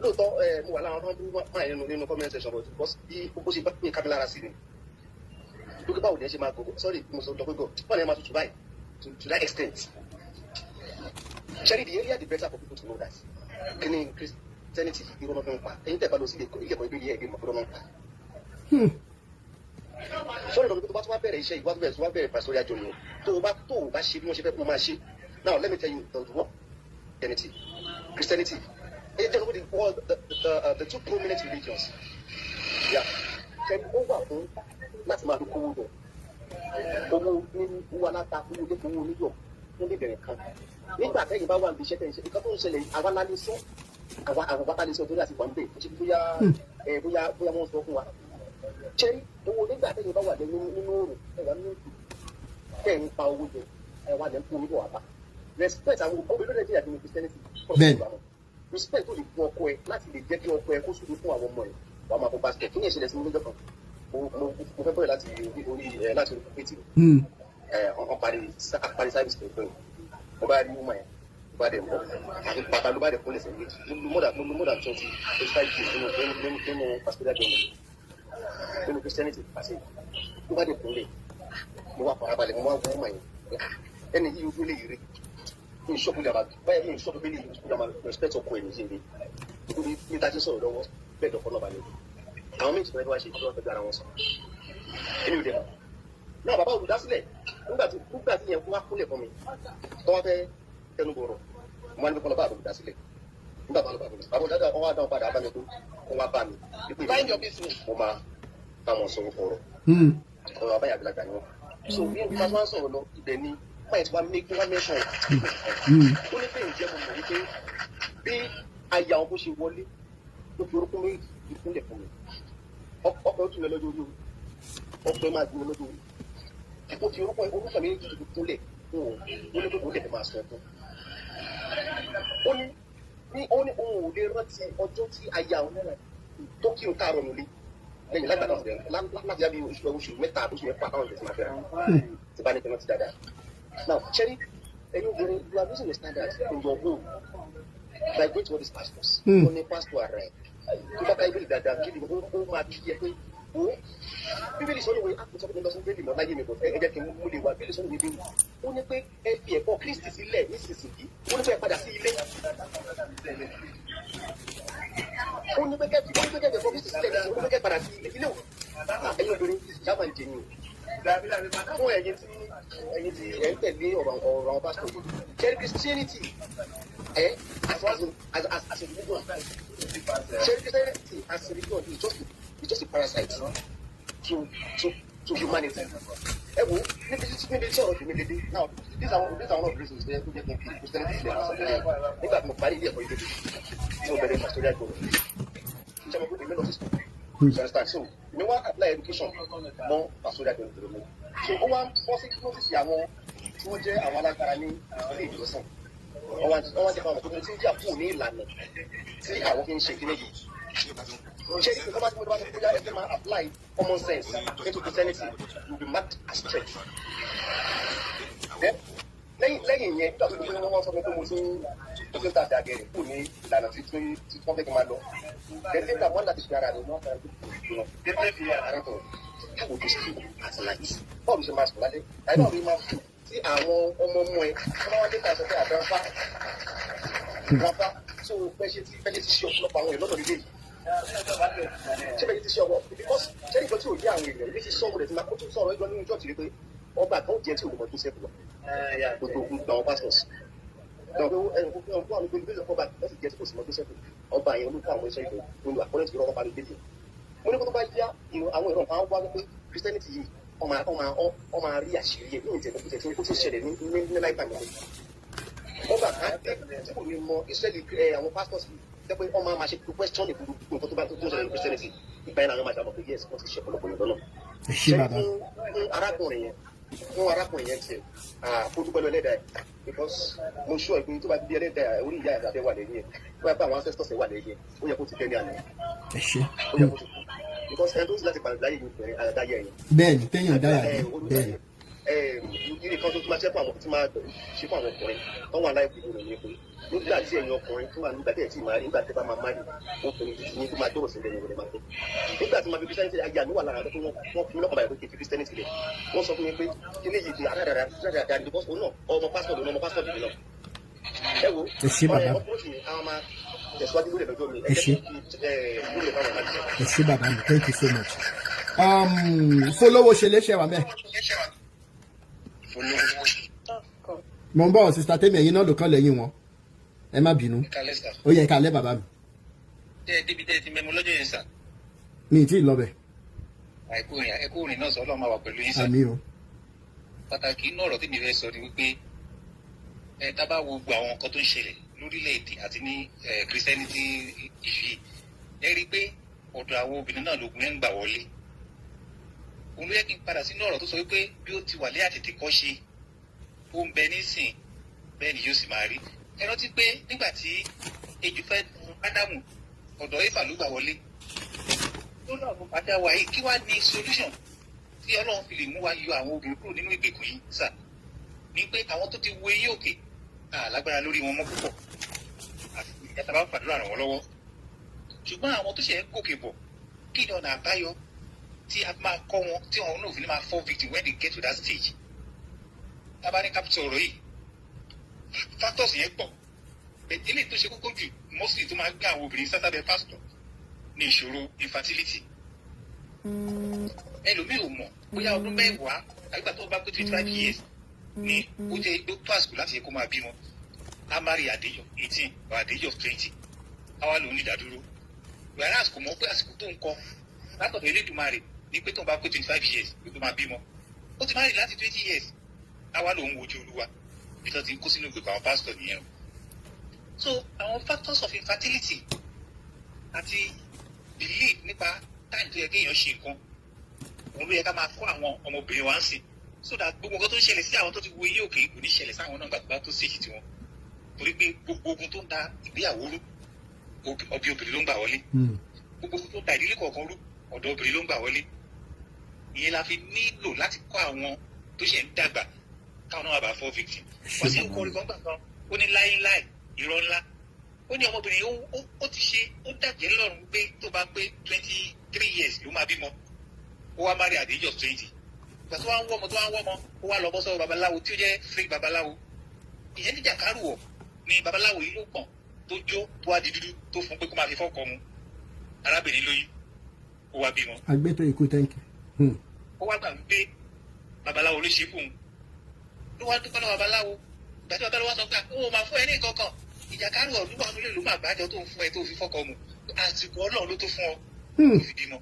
Lóòótọ́ mo wà láwọn tó ń dúró máa yẹn nínú comment section but bí ó ṣe bá pín kámi lára sí ni. Lókè báwo ni ẹ ṣe máa gbogbo sorry mo sọ dọ́gbẹ́gọ̀ báwo ni ẹ máa tutù báyìí to that extent. Ṣé the earlier the better for people to know that kí ni Christianity irọ́ náà fi ń pa ẹ̀yin tẹ̀ bá lọ sí ilé ẹ̀kọ́ ìbílẹ̀ ẹ̀gbẹ́ mọ̀ fúnra náà pa. Sọ́rí lọ́dún tó bá tún wá bẹ̀rẹ̀ iṣẹ́ ìwádìí tó wá bẹ̀rẹ̀ pastoral journey tó o bá ṣe bí wọ́n ṣe fẹ́ kó máa ṣe. Now let me tell you the word Christianity. It is the two prominent religions. Yeah. Ṣé ó wà fún láti máa fi kówó jọ? Owó nínú owó aláta owó ilé owó oníyọ̀ wọ́n lè bẹ̀rẹ̀ kan. Nígbà tẹ́yìn bá wà níbi iṣẹ́ tẹ̀yìn ṣe nǹkan tó ń ṣẹlẹ̀ àwa lálẹ́ sọ àwọn bàbá lè sọ torí àti wà ń bẹ̀ bóyá wọ́n sọ fún wa. Ṣé owó nígbà tẹ́yìn bá wà nínú òòrùn ẹ̀wà nínú ìlú tẹ̀yìn pa owó jẹ ẹ̀wà lẹ́ ń fún oníbọ̀ wà bá. Respect àwọn obìnrin Nàìjíríà nínú Christianity. Respect tó lè fún ọkọ ẹ láti lè jẹ́ kí ọkọ ẹ kó sùn fún àwọn ọmọ ẹ wàá máa kó basket kí ni ìṣẹ̀lẹ̀ sí mi lọ́jọ́ kan mo fẹ́ bẹ̀rẹ̀ láti orí pétì wọ́n parí sáyẹ́nsì pẹ̀lú mo bá rí ọmọ yẹn mo bá dẹ̀ mọ́ àti bàbá ló bá dẹ̀ kúnlẹ̀ sẹ́yìn méjì mo more than 25 years nínú pastoral journey nínú Christianity pàṣẹ mo bá dẹ̀ kúnlẹ̀ mo wá farabalẹ̀ mo wá wọ ọmọ yẹn ẹni yìí ojú lè rí ní ìṣọ́kù lè máa báyìí ní ìṣọ́kù lè máa respect ọkọ ẹ̀ nìyí ni nítorí ní tájú sọ̀rọ̀ lọ́wọ́ bẹ́ẹ̀ dọ̀kọ́ náà balẹ̀ àwọn méjì tó wá ṣe ìjọba pẹ̀lú ara wọn sọ èmi ò dẹ̀ náà bàbá olùdásílẹ̀ nígbà tí yẹn kó wá kúnlẹ̀ fún mi tó wá fẹ́ tẹnu bọ̀rọ̀ mo máa ní kó lọ bá olùdásílẹ̀ nígbà tó wá lọ bá olùdásílẹ̀ àwọn olùdásílẹ̀ wọn wá dáhùn padà bá mi pé wọn wá bá mi mo máa bá wọn sọ̀rọ̀ ọ̀rọ̀ ọ̀rọ̀ àbáyà àgbàlagbà ni wọn so bí ẹni máa ń sọ̀rọ̀ lọ ibẹ̀ ni báyìí tí wọ́n mẹ́sàn ó ní pé ìjẹ́ mo mọ̀ wípé bí aya ọkọ ṣe wọlé ó fi orúkún méjì ìkúnlẹ̀ fún mi ọkọ̀ ó tún lọ lọ́jọ́ orí ọkọ̀ máa gbé lọ́jọ́ orí ó fi orúkún méjì ìkúnlẹ̀ fún òun ó ní kókó lẹ́fẹ̀ẹ́ máa sọ ẹ̀kọ́ ó ní òun ò lè rántí ọjọ́ tí aya òun náà tó kí n káàárọ̀ nílé lẹ́yìn lágbàdo ọ̀sẹ̀ láti yá bí oṣù mẹ́ta oṣù mẹ́fà táwọn ìjọsìn máa fẹ́ra ti bá ní tẹ́lẹ̀ ti dáadáa. Now ṣẹ́rí ẹ̀yin obìnrin you are losing the standard in your home by going to all these pastors. Ó ní pastor ààrẹ tó bá ká ibèlè dáadáa kí ni ó máa kí ẹ pé ó bíbélì sọ́nù wẹ̀ àpótọ́ pé lọ́sọ̀ bíbélì mọ́ láyé mi kò ẹ jẹ́ kí n mú lè wá bíbélì sọ́nù wẹ̀ bíbélì ó ní pé ẹ fi ẹ̀kọ́ Kristi sílẹ̀ nísinsìnyí ó ní pé ẹ padà sí ilé ó ní pé kẹ́ẹ̀fì ẹ̀kọ́ Kristi sílẹ̀ nísinsìnyí ó ní pé kẹ́ẹ̀ padà sí ilé o ẹ̀yin obìnrin jábà ń jẹ̀yìn fún ẹ̀yin tí ẹ̀ ń tẹ̀lé ọ̀rọ̀ àwọn pásítọ̀ kẹ́rì Christianity as a religion kẹ́rì Christianity as a religion is just a parasite to humanity. Ẹ wo níbi tí ọ̀rọ̀ tèmi lédè now these are one of the reasons why we get Christianity sílẹ̀ as a religion nígbà tí mo parí ilé ẹ̀kọ́ ìdílé tí mo bẹ̀rẹ̀ pastoral job ìjọba gbogbo ìmẹ́lọ sí school you understand so mi wá apply education mọ́ pastoral job ìdílé mi so ó wá bọ́ sí notice àwọn tí wọ́n jẹ́ àwọn alágbára ní ilé ìjọsìn wọ́n wá jẹ́ fún àwọn tó ti ń jà fún ní ìlànà tí àwọn fi ń ṣe kíní yìí ṣé ìjọba tí mo bá ti kọjá ẹgbẹ́ máa apply common sense into Christianity you be marked as threat. lẹ́yìn yẹn nígbà tó ti gbé wọn sọ pé mo tún ta dàgẹ̀rẹ̀ kù ní ìlànà tí wọ́n fẹ́ kí n máa lọ. Then later one láti ṣe ara rẹ̀ wọ́n fẹ́ràn tó definitely fi ara tó how would you sleep at night? Báwo ló ṣe máa sùn lálẹ́? Àyè náà rí máa fún tí àwọn ọmọ ọmọ ẹ wọ́n wá dé ká sọ pé àdánfà so bẹ́ẹ̀ ṣe ti ṣe ọ̀pọ̀lọpọ̀ àwọn ìlọ́nà lílé yìí. Ṣé bẹ́ẹ̀ ti ṣe ọwọ́ because ṣé ìjọ tí ò yé àwọn èèyàn ilé ti sọ̀rọ̀ rẹ̀ ti máa kó tó sọ̀rọ̀ ẹjọ́ nínú ìjọ tì rí pé ọba kan jẹ́ tí olùkọ́ tó ṣẹ́kù lọ gbogbo àwọn pastors ọba yẹn olùkọ́ àwọn iṣẹ́ ìlú olú àkọ́rẹ́ tí ọba lè gbé mo ní kó tó bá yá àwọn ìran kan wá wípé Christianity yìí ọmọ rí àṣírí ẹ̀ ní ìjẹ́ tó tó ṣẹlẹ̀ ní láìpẹ́ àgbà ọba kan tí kò ní mọ Israeli àwọn pastors yìí jẹ́ pé ọmọ máa ṣe question ìbúrú nǹkan tó bá tó ṣẹlẹ̀ ní Christianity ìgbà yẹn àwọn máa ṣàmọ̀ pé yes wọ́n ti ṣe ọ̀pọ̀lọpọ̀ ìlú náà fún arákùnrin yẹn tiẹ̀ kó dúpẹ́ lọ ẹlẹ́dàá ẹ̀ because mo sọ ìpín tó bá di ẹlẹ́dàá orí ìyá àgbàfẹ́ wà lẹ́yìn ẹ̀ tó bá bá àwọn ancestors ẹ̀ wà lẹ́yìn ẹ̀ ó yẹ kó ti tẹ́ ní àná ó yẹ kó ti kú because ẹni tó ń sì láti pàdé láyé ìlú àdáyé ẹ̀yìn. bẹ́ẹ̀ni téèyàn dáyà bẹ́ẹ̀ni. ilé kan tó máa ṣe fún àwọn tí máa ṣe fún àwọn ọkùnrin tó wà láì kúrò ní pé nígbà tí ẹ̀yin ọkùnrin tó wà nígbà tí ẹ̀ tí máa nígbà tí ẹ bá máa máa ọkùnrin ní tó máa dọ̀rọ̀ sílẹ̀ ní ìwọlé máa tó nígbà tí máa fi Christianity ayé àmì wà lára rẹ pé wọ́n fi lọ́kàn báyìí pé kìí Christianity lẹ̀ wọ́n sọ fún mi pé kí ní yìí àdáadáa ní because òun náà ọmọ pásítọ̀ lòun ọmọ pásítọ̀ bìbí náà ẹ wo ọkùnrin mi àwọn máa tẹ̀síwájú lórí ẹ̀dọ́jọ́ mi ẹ ṣé bàbá mi thank you so much. Fọlọ́wọ́ ṣe léṣe wà mẹ́. mo ń bọ̀ sista tẹ́mi ẹ̀yin náà ló kàn lẹ́yìn wọn ẹ má bínú ó yẹ ká lẹ́ bàbá mi. débi tẹ́ ti mẹ́mu lọ́jọ́ yẹn sà. mi ì tí ì lọ bẹ̀. ẹ̀kú rìn náà sọ ọlọ́run máa wà pẹ̀lú yín sà. àmì o. pàtàkì inú ọ̀rọ̀ tí mi fẹ́ sọ ni wípé tá bá wo gbogbo àwọn nǹkan tó ń ṣẹlẹ̀ lórílẹ̀‐èdè àti ní Christianity ìfì ẹ rí i pé ọ̀dọ̀ àwọn obìnrin náà lóògùn ẹ̀ ń gbà wọlé. òun ló yẹ kí n padà sínú ọ̀rọ̀ tó sọ wípé bí ó ti wà lé àtètè kọ́ ṣe ó ń bẹ nísìn bẹ́ẹ̀ ni yóò sì máa rí. ẹ rántí pé nígbà tí ejò fẹ́ Ádámù ọ̀dọ̀ Éfà ló gbà wọlé. lórí ọ̀rọ̀ padà wà yìí kí wàá ní solution tí Ọlọ́run fi lè mú wa yọ àwọn obìnrin kúrò nínú ìgbèkùn yìí sà ní pé àwọn tó ti wo eyín òkè lágbára lórí wọn mọ́ púpọ̀ àti ìyàtọ̀ bá ń fàdúrà ràn wọ́n lọ́wọ́ ṣùgbọ́n àwọn tó ṣe ń gòkè bọ̀ kí ni ọ̀nà àbáyọ tí a máa kọ́ wọn tí wọn náà fi ní máa fall victim when they get to that stage. tábà ní capital ọ̀rọ̀ yìí factors yẹn pọ̀ eléyìí tó ṣe kókó jù mostly tó máa gbé àwọn obìnrin sátàbẹ̀ pastor ní ìṣòro infertility. ẹlòmíì ò mọ̀ bóyá ọdún mẹ́wàá àgbà tó bá pé 25 years ni ó jẹ́ tó àsìkò láti yẹ kó máa bímọ a máa rí àdéjọ 18 or àdéjọ 20 àwa lòun ní ìdádúró whereas kò mọ̀ pé àsìkò tó ń kọ látọ̀dọ̀ Elédùmarè ní pé tó bá pé 25 years ló tó máa bímọ ó ti máa rí láti 20 years àwa lòun wojú Olúwa nítorí tí ń kó sínú ìgbèkùn àwọn pásítọ̀ nìyẹn o. So àwọn factors of infertility àti belief nípa time tó yẹ kéèyàn ṣe nǹkan òun ló yẹ ká máa kọ́ àwọn ọmọbìnrin wa ń sìn so that gbogbo nǹkan tó ń ṣẹlẹ̀ sí àwọn tó ti wo iye òkè kò ní ṣẹlẹ̀ sáwọn náà gbàgbà tó ṣèjì tiwọn torí pé gbogbo ogun tó ń da ìgbéyàwó rú ọbí obìnrin ló ń gbà wọlé gbogbo ogun tó ń da ìdílé kọ̀ọ̀kan rú ọ̀dọ̀ obìnrin ló ń gbà wọlé. Ìyẹn la fi nílò láti kọ́ àwọn tó ṣe ń dàgbà káwọn náà bá fọ́ victim. Wọ́n sì ń kọ́ orí kan gbà kan ó ní láíláí irọ́ ńlá. Ó ní ọmọbìnrin ó ti ṣe ó dàjẹ́ lọ́rùn pé tó bá pé 23 years ló máa bímọ. Ó wá marry at the age of 20. Ìgbà tó wá ń wọ́ ọmọ ó wá lọ bọ́ sọ́wọ́ babaláwo tí ó jẹ́ fake babaláwo. Ìyẹn ní jàkárù ọ̀ ni babaláwo yìí ló pọ̀n tó jó tó wá di dúdú tó fún pé kó máa fi fọ́kọ mu. Arábìnrin lóyún ó wá bímọ. Agbẹ́tọ̀ ikú thank you. Ó wá gbà wípé babaláwo ló ṣe fún un. Ló wá dúpẹ́ lọ́wọ́ babaláwo. Ìgbà tí babaláwo sọ pé ó máa fún ẹ ní kankan. Ìjàkárù ọ̀ nígbà tó lè ló máa gbájọ tó ń fún ẹ tó fi fọ́kọ mu. Àsìkò Ọlọ́run ló tó fún ọ. Ó fi bímọ.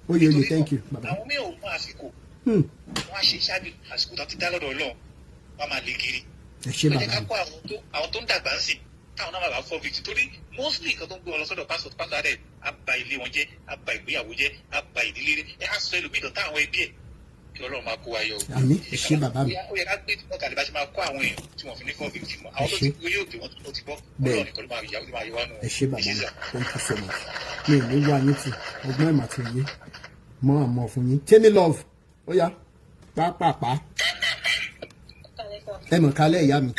Oye thank you. Àwọn mí ò mọ àsìkò. Wọ́n á ṣe ṣáàbì àsìkò tó ti dá lọ́dọ̀ Ọlọ́run. Wọ́n máa lé kiri. Ẹ ṣé bàbá. Ẹ jẹ́ ká kó àwọn tó ń dàgbà ń sìn káwọn náà máa bá fọ́ victim torí mostly nǹkan tó ń gbé wọn lọ sọ́dọ̀ pásítọ̀ adẹ̀ á ba ilé wọn jẹ́ á ba ìgbéyàwó jẹ́ á ba ìdílé rẹ̀ ẹ á sọ ẹlòmíì dọ̀tá àwọn ẹbí ẹ̀ kí Ọlọ́run máa kó wa yọ. Àmín. Ẹ ṣé bàbá mi. Ó yẹ ká gbé ọkà lè bá ṣe máa kó àwọn èèyàn tí wọ́n fi ní fọ́ victim mọ́ àwọn tó ti gbé yóò gbé wọn tó ti bọ́ Ọlọ́run nìkan ló máa yọ wá nù. Ẹ ṣé bàbá mi. Thank you so much. Mi ò ní wá yín tì ọgbọ́n ìmọ̀ àti òye mọ́ àmọ́ fún yín. Tẹ́mi love ó yá pápápá. Ẹ mọ̀ kálẹ̀ ìyá mi.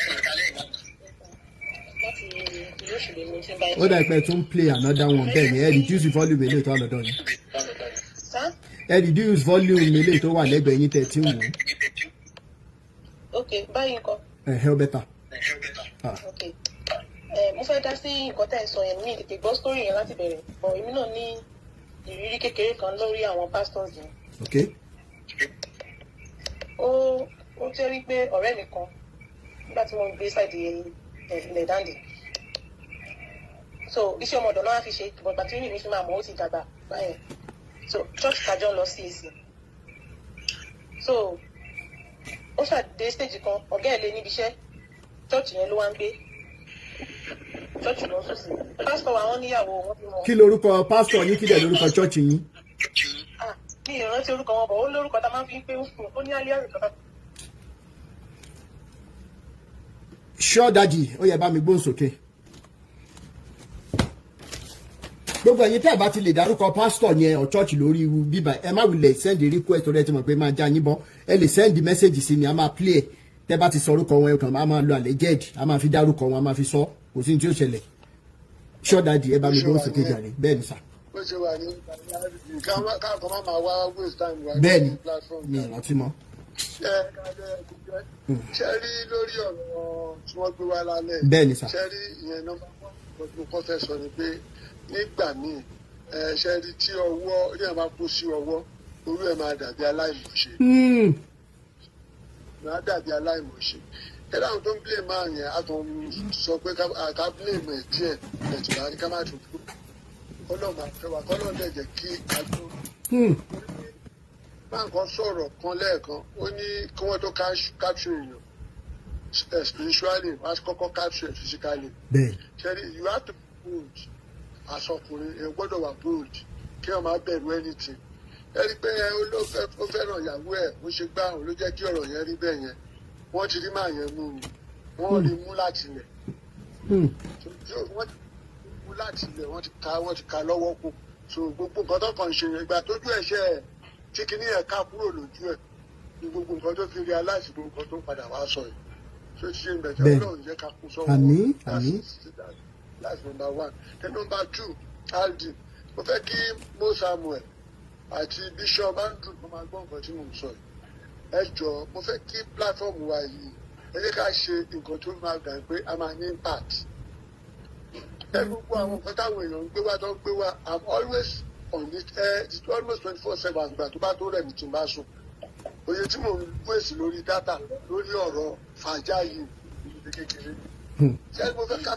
Ó dà pé tún play another one bẹ́ẹ̀ ni ẹ reduce volume eléyìí tó wà lọ́dọ̀ yín. Ẹ reduce volume eléyìí tó wà lẹ́gbẹ̀ẹ́ yín tẹ̀ tí ń wò. Ok, báyìí nǹkan. Ó bẹ́tà. Ok, mo fẹ́ dá sí nǹkan tẹ́ ẹ sọ yẹn ní ìtètè gbọ́ sítórì yẹn láti bẹ̀rẹ̀ ọ̀ èmi náà ní ìrírí kékeré kan lórí àwọn pastors yẹn. Ok. Ó jẹ́ wípé ọ̀rẹ́ mi kan nígbà tí wọ́n gbé ṣáìdì ilẹ̀ dáǹdì. So iṣẹ́ ọmọ ọ̀dọ̀ náà fi ṣe ìbọ̀gbà tí mi fi máa mọ̀ ó ti dàgbà báyẹn. So church kájọ lọ sí èsì. So ó ṣàdé stage kan ọ̀gá ẹ̀ lé níbi iṣẹ́ church yẹn ló wá ń gbé. Church lọ sósì. Pásítọ̀ wa wọ́n níyàwó wọn bí wọn. Kí lorúkọ pásítọ̀ yín kí dẹ̀ lorúkọ church yín? Mi ì rántí orúkọ wọn bọ̀ ó lórúkọ tá a máa fi ń pé ó ní alẹ́ àrùn kan. Sure daddy ó yẹ bá mi gbóhùn sókè. Gbogbo ẹ̀yin tẹ́ ẹ bá ti lè dárúkọ pásítọ̀ yẹn ọ̀ church lórí bíbá ẹ má wulẹ̀ send request rẹ ti mọ̀ pé máa já yín bọ́ ẹ lè send message sí mi a máa play ẹ̀ tẹ́ bá ti sọ orúkọ wọn ẹ̀kan a máa lo alleged a máa fi dárúkọ wọn a máa fi sọ kò sí ní tí ó ṣẹlẹ̀. Sure daddy ẹ bá mi gbóhùn sókè jàre bẹ́ẹ̀ ni sà. Bó ṣe wà ní káàkó máa wá waste time wá bẹ́ẹ̀ ni mi ò rántí mọ́. Ṣé rí lórí ọ̀rọ̀ tí wọ́n gbé wá lálẹ́? Bẹ́ẹ̀ ni sà. Ṣé rí ìyẹn nọ́mbà one kọ́ fẹ́ sọ ni pé nígbà míì ṣe rí tí ọwọ́ ní ẹ̀ máa kó sí ọwọ́ orí ẹ̀ máa dàbí aláìmọ̀ṣe. Máa dàbí aláìmọ̀ṣe. Ẹ̀rọ àwọn tó ń blame máa yẹn á tún sọ pé ká blame ẹ̀ díẹ̀ ẹ̀tù bá ní ká má tún kú. Ọlọ́run àfẹ́wà kọ́lọ́ dẹ̀ jẹ́ kí a tó. Máa nǹkan sọ̀rọ̀ kan lẹ́ẹ̀kan ó ní kí wọ́n tó capture èèyàn spiritually wọ́n á kọ́kọ́ capture physically. Ṣé rí you have to be bold. Asọkùnrin ẹ gbọ́dọ̀ wà bold kí wọ́n máa bẹ̀rù anything. Ẹ rí pé ó fẹ́ràn ìyàwó ẹ̀ ó ṣe gbá òun ló jẹ́ kí ọ̀rọ̀ yẹn rí bẹ́ẹ̀ yẹn wọ́n ti rí màá yẹn mú un wọ́n rí mú láti ilẹ̀ wọ́n ti mú láti ilẹ̀ wọ́n ti ka lọ́wọ́ kù so gbogbo nǹkan tó kàn ṣe yẹn ìgbà tójú ẹ̀ṣẹ̀ ẹ̀ tí kìíní ẹ̀ ká kúrò lójú ẹ̀ ní gbogbo nǹkan tó fi realize gbogbo nǹkan tó padà wá sọ yìí so ti ṣe ìbẹ̀jẹ̀ Ọlọ́run jẹ́ ká kú sọ́wọ́ àmín. That's number one. Then number two, Aldi. Mo fẹ́ kí Mo Samuel àti Bishop Andrew kó máa gbọ́ nǹkan tí mo ń sọ yìí. Ẹ jọ̀ọ́, mo fẹ́ kí platform wa yìí ẹ jẹ́ ká ṣe nǹkan tó máa gbà pé a máa ní impact. Ẹ gbogbo àwọn nǹkan táwọn èèyàn ń gbé wá tó ń gbé wá, I'm always on it. It's almost 24/7 àgbà tó bá tó rẹ̀ mi tí n bá sùn. Oye tí mo ń gbèsè lórí data lórí ọ̀rọ̀ fàájà yìí ní kékeré. Ṣé mo fẹ́ ká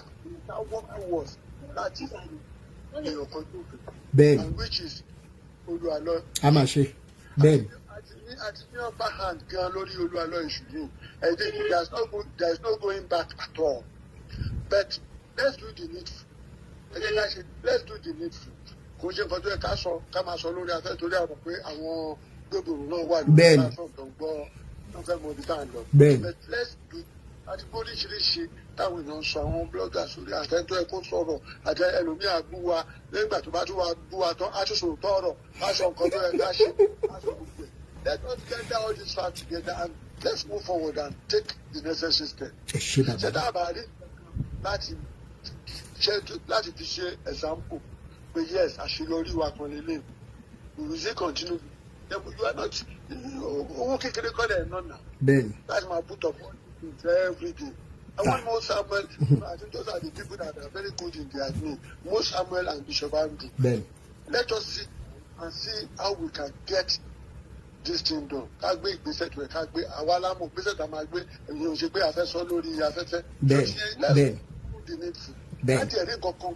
was láti èèyàn kan tó kù. Bẹ́ẹ̀ni. And which is Olúwalọ. A máa ṣe. Bẹ́ẹ̀ni. Àti ní upper hand gan lórí Olúwalọ ìṣù yìí. There is no going back at all. But let's do the needful. Let's do the needful. Kò ṣe nǹkan tó yẹ ká sọ ká máa sọ lórí afẹ́ torí àwọn pé àwọn gbogbo náà wà lórí platform tó ń gbọ́ wọ́n fẹ́ mọ ibi tá à ń lọ. Bẹ́ẹ̀ni. But let's do àti oríṣiríṣi táwọn èèyàn sọ àwọn blọ́gà sórí àtẹ́tọ́ ẹ̀kọ́ sọ̀rọ̀ àtẹ ẹlòmíì àbúwa lẹ́gbà tó bá tún wá búwa tán aṣoṣo tọ̀rọ̀ aṣọ nǹkan tó yẹ ká ṣe aṣọ gbogbo ẹ̀. Let us gather all this facts together and let's move forward and take the necessary step. ṣe dábàá rí láti fi ṣe example pé yes àṣeyọrí wa kan lélẹ̀ we will say continue you are not owó kékeré kọ́ lẹ̀ náà nà láti máa put up every day. I want Mo Samuel, I think those are the people that are very good in their admin. Mo Samuel and Bishop Andrew. Let us sit and see how we can get this thing done. Ká gbé ìgbésẹ̀ tó yẹ ká gbé àwa lámọ̀ ìgbésẹ̀ tá a máa gbé èyí ò ṣe pé afẹ́sọ́ lórí afẹ́fẹ́. Let's do the needful. Láti ẹ̀rí kankan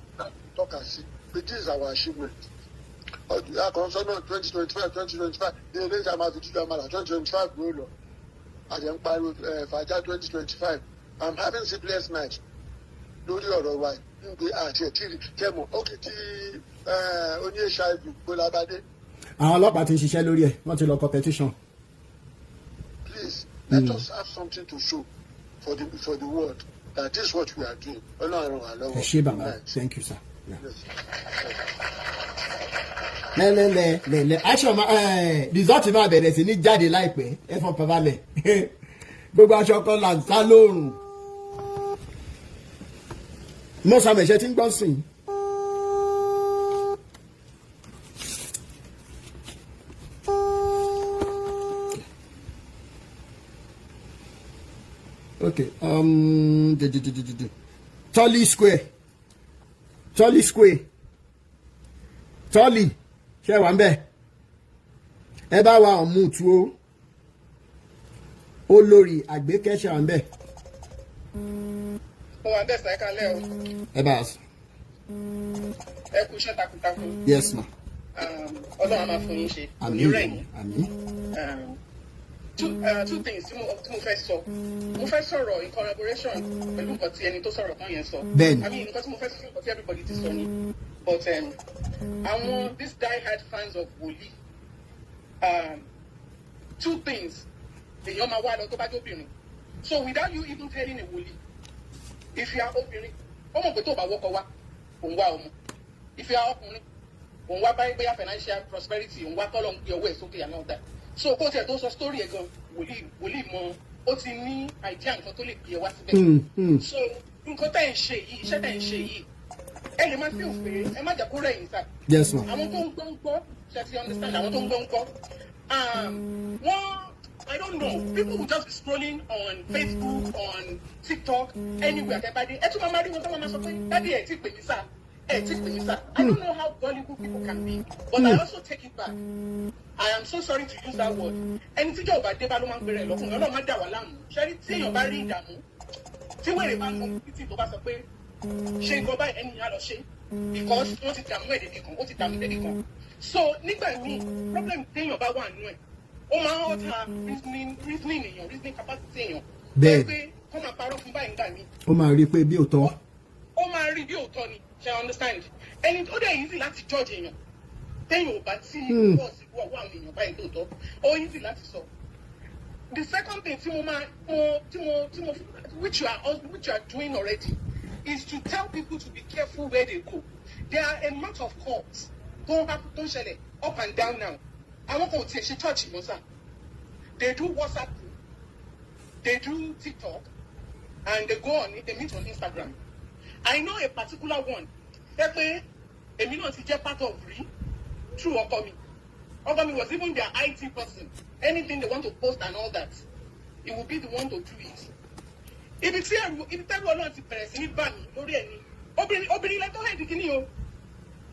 tọ́ka sí pé this is our achievement. Àkànṣọ́nà 2025 ní eré ìjàmbá fi jíjọ àmàlà 2025 ló lọ. Àjẹ́ ń pariwo fàájà 2025. I'm having sleepless nights lórí ọ̀rọ̀ wa nígbè àti ẹ̀tìrì kẹ́mọ̀ ókè tí oní HIV gbólabadé. Àwọn ọlọ́pàá ti ń ṣiṣẹ́ lórí ẹ̀ wọ́n ti lọ competition. Please let us have something to show for the world that this is what we are doing. Ọlọ́run wà lọ́wọ́. Ẹ ṣé bàbá, thank you sir. lẹ́lẹ́lẹ́lẹ́ aṣọ result máa bẹ̀rẹ̀ sí ní jáde láìpẹ́ ẹ fọ́n balẹ̀ gbogbo aṣọ kan là ń sá lóòrùn. Mo sàmẹ̀ṣẹ́ tí ń gbọ́ sìn. Okay, Tolly Square Tolly ṣe wà ń bẹ̀ ẹ bá wa ọ̀mú tu o olórí àgbékẹ́ṣẹ́ wà ń bẹ̀. Ó wà ń bẹ̀ sáyẹ́ká lẹ́ o. Ẹ bá a sọ. Ẹ kú iṣẹ́ takuntakun. Yes ma. Ọlọ́run á máa fún yín ṣe. Àmín. Two things tí mo fẹ́ sọ. Mo fẹ́ sọ̀rọ̀ in collaboration pẹ̀lú nǹkan tí ẹni tó sọ̀rọ̀ kan yẹn sọ. Bẹ́ẹ̀ni. I mean nǹkan tí mo fẹ́ sọ nǹkan tí everybody ti sọ ni. But àwọn these die-hard fans of Wòlíì, two things èèyàn máa wá lọ tó bá jẹ́ obìnrin. So without you even telling a Wòlíì, if you are obìnrin, ó mọ̀ pé tó bá wọ́kọ̀ wá, òun wá ọmọ. If you are ọkùnrin, òun wá báyà financial prosperity, òun wá kọ́lọ̀ ń gbé ọwọ́ ẹ̀ sókè and all that. So kó tiẹ̀ tó sọ story ẹ̀ gan, Wòlíì mọ ó ti ní idea nǹkan tó lè gbé ẹ wá síbẹ̀. So nǹkan tẹ̀ ń ṣe yìí, iṣẹ́ tẹ̀ ń ṣe yìí, ẹ lè máa fi òfin ẹ má jẹ́ kó rẹ̀ yín sá. Yes ma. Àwọn tó ń gbọ́ ṣe ti understand àwọn tó ń gbọ́ wọ́n I don't know people will just be scrolling on Facebook on TikTok anywhere tẹ́bàdé ẹ tún máa rí wọn tó máa sọ pé dádì ẹ̀ tí pè mí sá ẹ̀ tí pè mí sá. I don't know how gullible people can be but I also take it back. I am so sorry to use that word. Ẹni tíjọ́ ò bá dé bá ló máa ń pèrè ẹ̀ lọ́kùnrin ọlọ́run má dà wá láàmú. Ṣẹ́rí tí èèyàn bá rí ìdààmú tí wèrè bá ń mú títí tó bá sọ pé ṣé nǹkan báyìí ẹni yà lọ ṣe because wọ́n ti dààmú ẹ̀ dédé kan ó ti dààmú dédé kan. So nígbà míì problem téèyàn bá wà nínú ẹ̀ ó máa ń ọ̀tá reasoning èèyàn reasoning capacity èèyàn. Bẹ́ẹ̀ pé kọ́ máa parọ́ fún báyìí nígbà míì. Ó máa rí pé bí òótọ́. Ó máa rí bí òótọ́ ni ṣe understand ẹni ó dẹ̀ easy láti judge èèyàn téèyàn ò bá tí wọ́n sì wọ́ àwọn èèyàn báyìí lóòótọ́ ó easy láti sọ. The second thing tí mo which you are doing already is to tell people to be careful where they go. There are a lot of cults tó ń ṣẹlẹ̀ up and down now. Àwọn kan ò tiẹ̀ ṣe church mọ́ sá. They do WhatsApp group, they do TikTok, and they go on they meet on Instagram. I know a particular one. Ẹ pé èmi náà ti jẹ́ part of rí through ọkọ mi. Ọkọ mi was even their IT person. Anything they want to post and all that, he will be the one to do it. Ibi tẹ́lu ọlọ́run ti bẹ̀rẹ̀ sí ní bà mí lórí ẹ̀ ni obìnrin lẹ́tọ́ hẹ́ẹ̀dì kìíní o.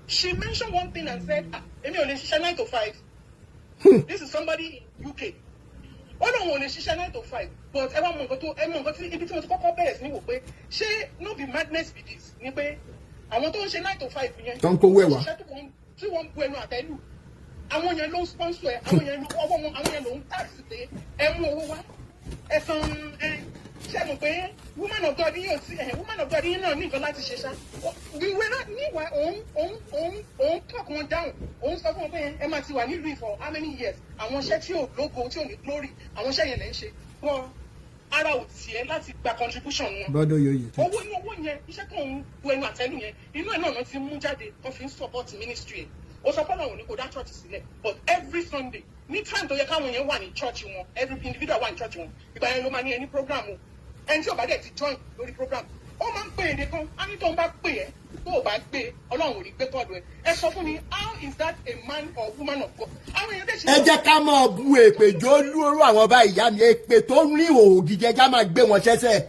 She mentioned one thing and said, èmi ò lè ṣiṣẹ́ 9 to 5. This is somebody in UK. Ó lóun ò lè ṣiṣẹ́ 9 to 5 but ẹ wá mọ nǹkan tí ibi tí mo ti kọ́kọ́ bẹ̀rẹ̀ sí ní wò pé ṣé no be madness be this ni pé àwọn tó ń ṣe 9 to 5 yẹn tó ń kó wẹ̀wà tí wọ́n ń bu ẹnu àtẹ́lù àwọn yẹn ló ń sponsor ẹ àwọn yẹn ló ọwọ́ wọn àwọn yẹn ló ń tax pé ẹ mú owó wá ẹ san ṣe mọ̀ pé woman of God yín náà ní nǹkan láti ṣe ṣá ìwé náà níwà òun talk wọn down òun sọ fún wọn pé ẹ máa ti wà nílùú for how many years àwọn iṣẹ́ tí ò lógo tí ò ní glory àwọn iṣẹ́ yẹn lẹ́ ń ṣe wọn ara ò tiẹ̀ láti gba contribution wọn. Brother Yoyi. Owó yẹn iṣẹ́ tó ń bu ẹnu àtẹ́lù yẹn inú ẹ̀ náà ti mú jáde tó fi ń support ministry ẹ̀. Ó sọ fọ́nà òní kò dá church sílẹ̀ but every Sunday ní time tó yẹ káwọn yẹn wà ní church wọn every individual wà ní church wọn ìgbà yẹn ló máa ní ẹni program o ẹni tí ò bá dẹ̀ ti join lórí program ó máa ń pè é nìkan á ní tó ń bá pè é tó o bá gbé Ọlọ́run ò rí gbé tọ́jú ẹ sọ fún mi how is that a man or woman of God. Ẹ jẹ́ ká máa bu èpè jó lóró àwọn ọba ìyá mi èpè tó ń rí ìhòòhò gidi ká máa gbé wọn ṣẹ́ṣẹ́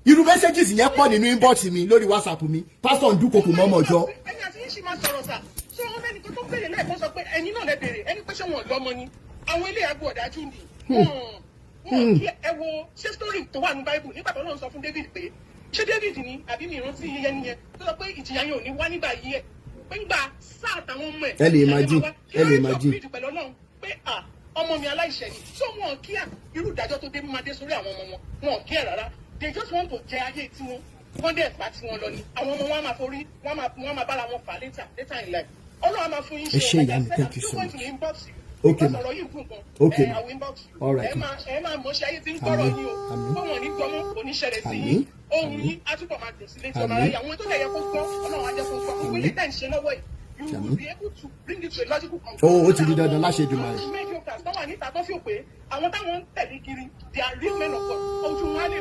irú messages yẹn pọ̀ nínú inbox mi lórí WhatsApp mi pásítọ̀ ń dúnkokò mọ́mọ́ ọjọ́. ẹni àti yín ṣì máa sọ̀rọ̀ sà ṣé wọn fẹ́ni tó béèrè lẹ́ẹ̀kan sọ pé ẹ̀yin náà lẹ béèrè ẹni pé ṣé wọn lọ́mọ ni àwọn ilé àgbo ọ̀dájú ni wọn kí ẹ wo ṣé story tó wà ní Bible nígbà tó lọ́n sọ fún David pé ṣé David ni àbí mi ìrántí iye nìyẹn tó sọ pé ìjìyà yẹn ò ní wá nígbà yìí ẹ pé nígbà sáà táwọn ọmọ ẹ lè imagine pẹ̀lú Ọlọ́run pé ọmọ mi aláìṣẹ̀ ni tó wọn kí irú ìdájọ́ tó dé máa dé sórí àwọn ọmọ wọn kí ẹ rárá they just want to jẹ ayé tiwọn wọ́n dẹ̀ bá tiwọn lọ ni àwọn ọmọ wọn máa forí wọ́n máa bára wọn fà later in life Ọlọ́run máa fún yín ṣe ìyá mi thank you so much. Okay ma okay ma all right ẹ máa mọ̀ ṣe ayé tí ń gbọ́rọ̀ yín o fún wọn ní gbọ́mọ́ oníṣẹ́lẹ̀ sí yín ohun yín á túbọ̀ máa dùn sí létí ọmọ aráyé àwọn tó lè yẹ kó gbọ́ Ọlọ́run á jẹ́ kó gbọ́ gbogbo ilé tẹ̀ ń ṣe lọ́wọ́ yìí you will be able to bring it to a logical conclusion. Ó ti di dandan láṣẹ ìdùnnú rẹ̀. mediocres tó wà níta tó fi pé àwọn táwọn ń tẹ̀lé kiri they are real men of God ojú wọn á lè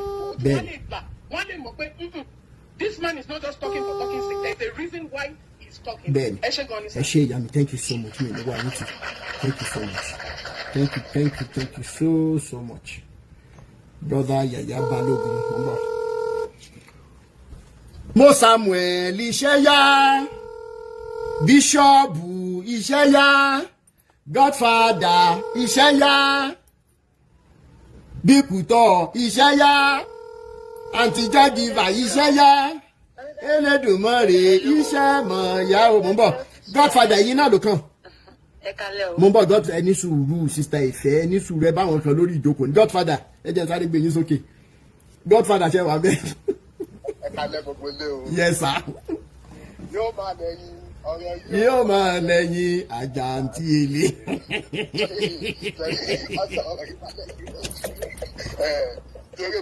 gbà wọn á lè mọ̀ pé this man is not just talking for talking sake there is a reason why he is talking. Bẹ́ẹ̀ni ẹ ṣe gan ni sir. ẹ ṣe ìyá mi thank you so much mi ìlú wa ní ti thank you so much thank you so much brother Yaya Balogun ọmọ. Mo Samuel iṣẹ́ yá bíṣọ́ọ̀bù iṣẹ́ yá godfather iṣẹ́ yá bíkútọ̀ iṣẹ́ yá àǹtíjọ́dìvà iṣẹ́ yá Elédùmarè iṣẹ́ mọ̀ yá o mo ń bọ̀ godfather yìí náà ló kàn mo ń bọ̀ godfather ẹni sùúrù sista ìfẹ́ ẹni sùúrù ẹ báwọn kan lórí ìjókòó ní godfather ẹ jẹ́ sáré gbé yín sókè godfather ṣe wà bẹ́ẹ̀. Ẹ kalẹ̀ gbogbo ilé o. Yes sir. Yóò máa lẹ́yìn ọ̀rọ̀ yóò máa lẹ́yìn àjàǹtí ilé.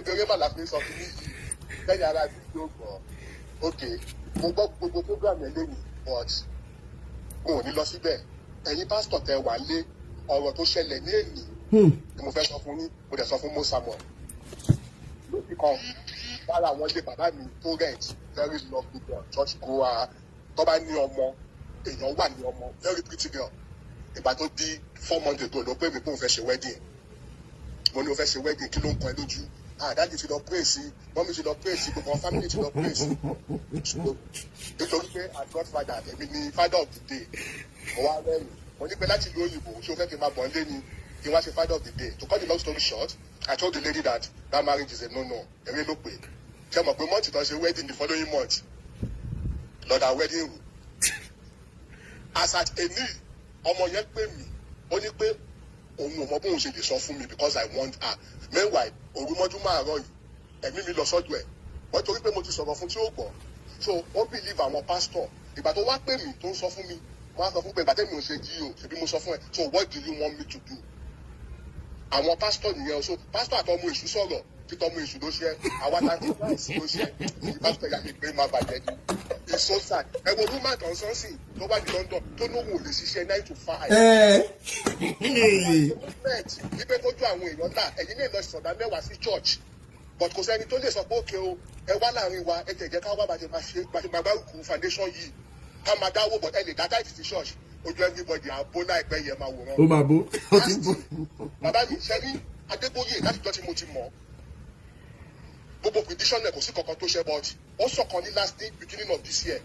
Torí bàlá fi sọ fún mi lẹ́yìn ara mi yóò gbọ́. Ok, mo gbọ́ gbogbo program yẹn lẹ́yìn but mo ò ní lọ síbẹ̀. Ẹ̀yin pásítọ̀ tẹ wà lé ọ̀rọ̀ tó ṣẹlẹ̀ ní èyí ni mo fẹ́ sọ fún yín mo dẹ̀ sọ fún Mo Samuel. Lóbi kan lára àwọn ilé bàbá mi tó rent very lovely girl church goer tó bá ní ọmọ èèyàn wà ní ọmọ very pretty girl ìgbà tó di 4 months ago ló pè mí pé òun fẹ́ ṣe wedding mo ní o fẹ́ ṣe wedding kí ló ń kọ́ ẹ lójú àdájì ti lọ pray sí mọ́mí ti lọ pray sí gbogbo family ti lọ pray sí nítorí pé as godfather èmi ni father of the day mo wá rẹ́rìn mo ní pé láti ìlú òyìnbó ṣé o fẹ́ kí n máa bọ̀ ọ́n lé ni kí n wá ṣe father of the day to cut the long story short I told the lady that marriage is a no-no eré ló pè ṣe mọ̀ pé month tó ṣe wedding the following month lọ́dà wedding room as at eni ọmọ yẹn pè mí ó ní pé òun ò mọ bóun ṣe lè sọ fún mi because I want her meanwhile òrùmọ́jú máa rọ yìí ẹ̀mí mi lọ sọ́dọ̀ ẹ̀ wọ́n torí pé mo ti sọ̀rọ̀ fún tí ó gbọ́ so ó believe àwọn pastor ìgbà tó wá pè mí tó ń sọ fún mi wọ́n á sọ fún pé ìgbà tẹ́mi ò ṣe jí o ṣèbí mo sọ fún ẹ so what do you want me to do àwọn pastor nìyẹn so pastor àtọmọ èṣù sọ̀rọ̀ títọ́mọ èṣù ló ṣe àwa láti láìsí ló ṣe ìbáṣepọ̀ ìyá mi pé má bàjẹ́ ni it's so sad ẹ wo woman kan sọ́ọ̀sì tó bá di London tó lóhùn ò lè ṣiṣẹ́ 9 to 5. wípé kójú àwọn èèyàn là ẹ̀yin lè lọ sọ̀dá mẹ́wàá sí church but kò sẹ́ni tó lè sọ pé òkè o ẹ wá láàrin wa ẹ tẹ̀jẹ́ ká wá bàjẹ́ máa gbárùkù foundation yìí ká máa dáwó but ẹ lè dá táìtì sí church ojú everybody àbó láìpẹ́ yẹn máa wòran. ó máa bó ó ti bó. bàbá mi ṣe rí Adégbóyè láti jọ́ tí mo ti mọ̀ gbogbo prediction náà kò sí kankan tó ṣe but ó sọ̀kan ní last day beginning of this year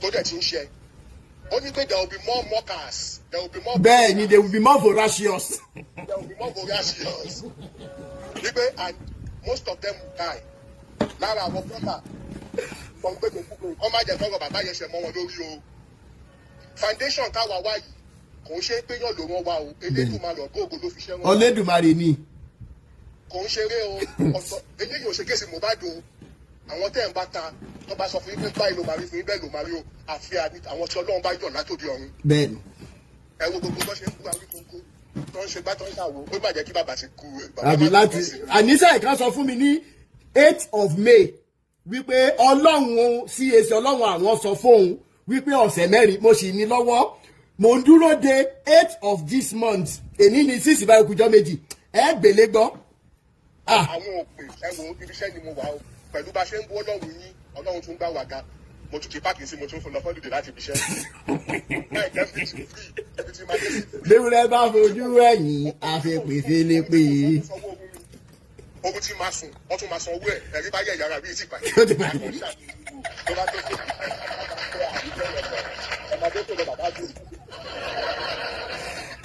tó dẹ̀ ti ń ṣe ó ní pé there will be more mockers there will be more. bẹ́ẹ̀ ni there will be more voracious. there will be more voracious wípé and most of them will die lára àwọn brother wọn gbé gbogbo kọ́ má jẹ́ kọ́rọ̀ bàbá yẹn ṣe mọ́ wọn lórí o foundation táwa wá yìí kò ń ṣe pé yàn ló wọn wá o Elédùmarè ògo ló fi ṣẹ́ wọn. Olódùmarè ni. kò ń ṣeré o ọ̀sọ̀ eléyìí ò ṣe kéṣe Mohbad o àwọn tẹ́ ń bá ta tó bá sọ fún yín pé báyìí ló máa rí fún yín bẹ́ẹ̀ ló máa rí o àfi àwọn tí Ọlọ́run bá yọ̀ látòdì ọ̀run. bẹ́ẹ̀ni. ẹ wo gbogbo bó ṣe ń kú àwọn kókó tó ń ṣe gbá tó ń ṣàwò ó má jẹ́ kí bàbá ti kú. àbí láti àníṣe ìkan sọ fún mi ní 8th of May wípé ọlọ́run CAC ọlọ́run àwọn sọ fóun wípé ọ̀sẹ̀ mẹ́rin mo sì ní lọ́wọ́ mo ń dúró de 8th of this month èní ní 6 ìbára kùjọ́ méjì ẹ gbèlé gbọ́. àwọn òpè ẹ̀wọ̀n ibi iṣẹ́ ni mo wà ó pẹ̀lú bá ṣe ń bú ọlọ́run yín ọlọ́run tún gbà wá ga mo tún ti páàkì sí mo tún fún lọ fọ́dún dè láti ibi iṣẹ́. léwúrẹ́ bá fojú ẹ̀yìn àfẹ́pẹ́fẹ́lẹ́pẹ́. owó tí máa sùn wọ́n tún máa san owó ẹ̀ ẹ̀rí bá yẹ̀ yàrá bíi ti pàdé.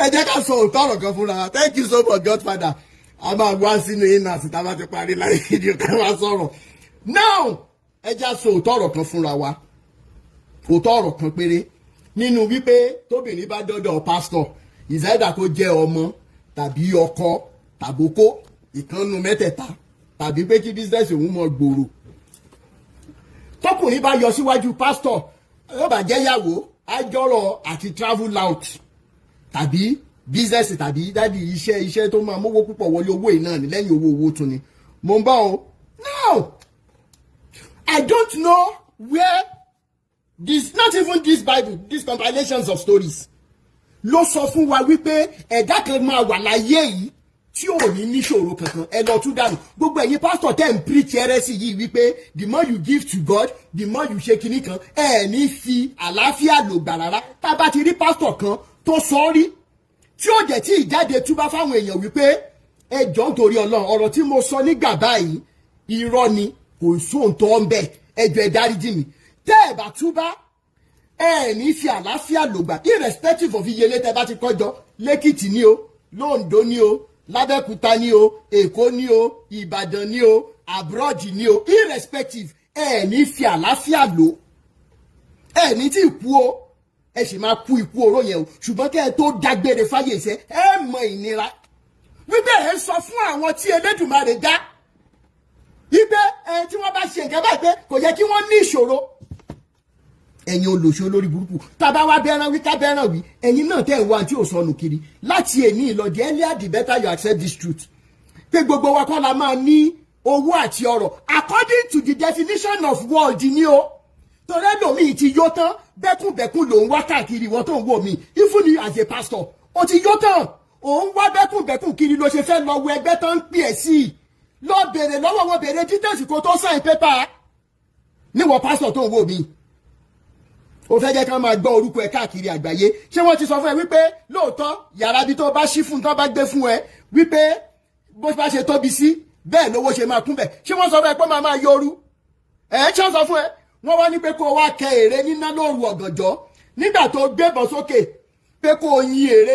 ẹ jẹ́ ká sọ òótọ́ ọ̀rọ̀ kan fúnra thank you so much Godfather a máa wá sínú iná sí tá a bá ti parí láyé fídíò ká wá sọ̀rọ̀ now ẹ já sọ òótọ́ ọ̀rọ̀ kan fúnra wa òótọ́ ọ̀rọ̀ kan péré nínú wípé tóbìnrin bá dọ́dọ̀ pásítọ̀ ìsáyédà kó jẹ́ ọmọ tàbí ọkọ tàbókó ìkànnù mẹ́tẹ̀ẹ̀ta tàbí pé kí bísíǹsì òun mọ gbòòrò tọkùnrin bá yọ síwájú pásítọ̀ yóò bá jẹ́ yàwó àjọrọ̀ àti travel out tàbí bísíǹsì tàbí dádì iṣẹ́ tó máa mówó púpọ̀ wọlé owó yìí náà ní lẹ́yìn owó tún ni mo ń bá o now I don't know where this not even this Bible these compilations of stories ló sọ fún wa wípé ẹ̀dá kan máa wà láyé yìí tí ò ní níṣòro kankan ẹ lọ tún dànù gbogbo ẹ̀yin pásítọ̀ tẹ́ ń preach ẹrẹ́sì yìí wípé the more you give to God the more you ṣe kinní kan ẹ ní fi àlàáfíà lò gbà rárá tá a bá ti rí pásítọ̀ kan tó sọ rí tí ó jẹ́ tí ìjáde túbá fáwọn èèyàn wípé ẹ jọ̀ọ́ nítorí Ọlọ́run ọ̀rọ̀ tí mo sọ nígbà báyìí irọ́ ni kò sóòótọ́ ń bẹ̀ ẹ jọ̀ọ́ ẹ dáríjì mi tẹ́ ẹ bá túbá ẹ ní fi àlàáfíà lò gbà irrespective of iyele tẹ́ bá ti kọjọ lẹ́kìtì ni o lóńdó ni o lábẹ́kúta ni o èkó ni o ìbàdàn ni o abroad ni o irrespective ẹ ní fi àlàáfíà lò ẹ ní tí kú o ẹ sì máa kú ikú oró yẹn o ṣùgbọ́n kẹ́ ẹ tó dágbére fáyé iṣẹ́ ẹ mọ ìnira wípé ẹ sọ fún àwọn tí Elédùmarè dá wípé ẹ tí wọ́n bá ṣe nǹkan báyìí pé kò yẹ kí wọ́n ní ìṣòro ẹ̀yin olóṣèlú lórí burúkú tàbá wa bẹ́ẹ̀ràn wí ká bẹ́ẹ̀ràn wí ẹ̀yin náà tẹ̀ ń wá tí ò sọnù kiri láti èní ìlọ the earlier the better you accept this truth pé gbogbo wa kọ́ la máa ní owó àti ọrọ̀ according to the definition of world ni o torí ẹlòmíì ti yó tán bẹ́kùnbẹ́kùn ló ń wá káàkiri ìwọ tó ń wò mí even as a pastor o ti yó tán òun wá bẹ́kùnbẹ́kùn kiri ló ṣe fẹ́ lọ wọ ẹgbẹ́ tó ń pè é sí i lọ bèrè lọ́wọ́ wọn bèrè details kó tó sign paper níwọ̀ pastor tó ń wò mí ó fẹ́ jẹ́ ká máa gbọ́ orúkọ ẹ káàkiri àgbáyé ṣé wọ́n ti sọ fún ẹ wípé lóòótọ́ yàrá bí tó bá ṣí fún tó bá gbé fún ẹ wípé bó bá ṣe tóbi sí bẹ́ẹ̀ lówó ṣe máa kún bẹ̀ ṣé wọ́n sọ fún ẹ pé máa yọrú ẹ̀ ṣé wọ́n sọ fún ẹ wọ́n wá ní pé kó o wá kẹ èrè níná lóru ọ̀gànjọ́ nígbà tó gbébọn sókè pé kó o yin èrè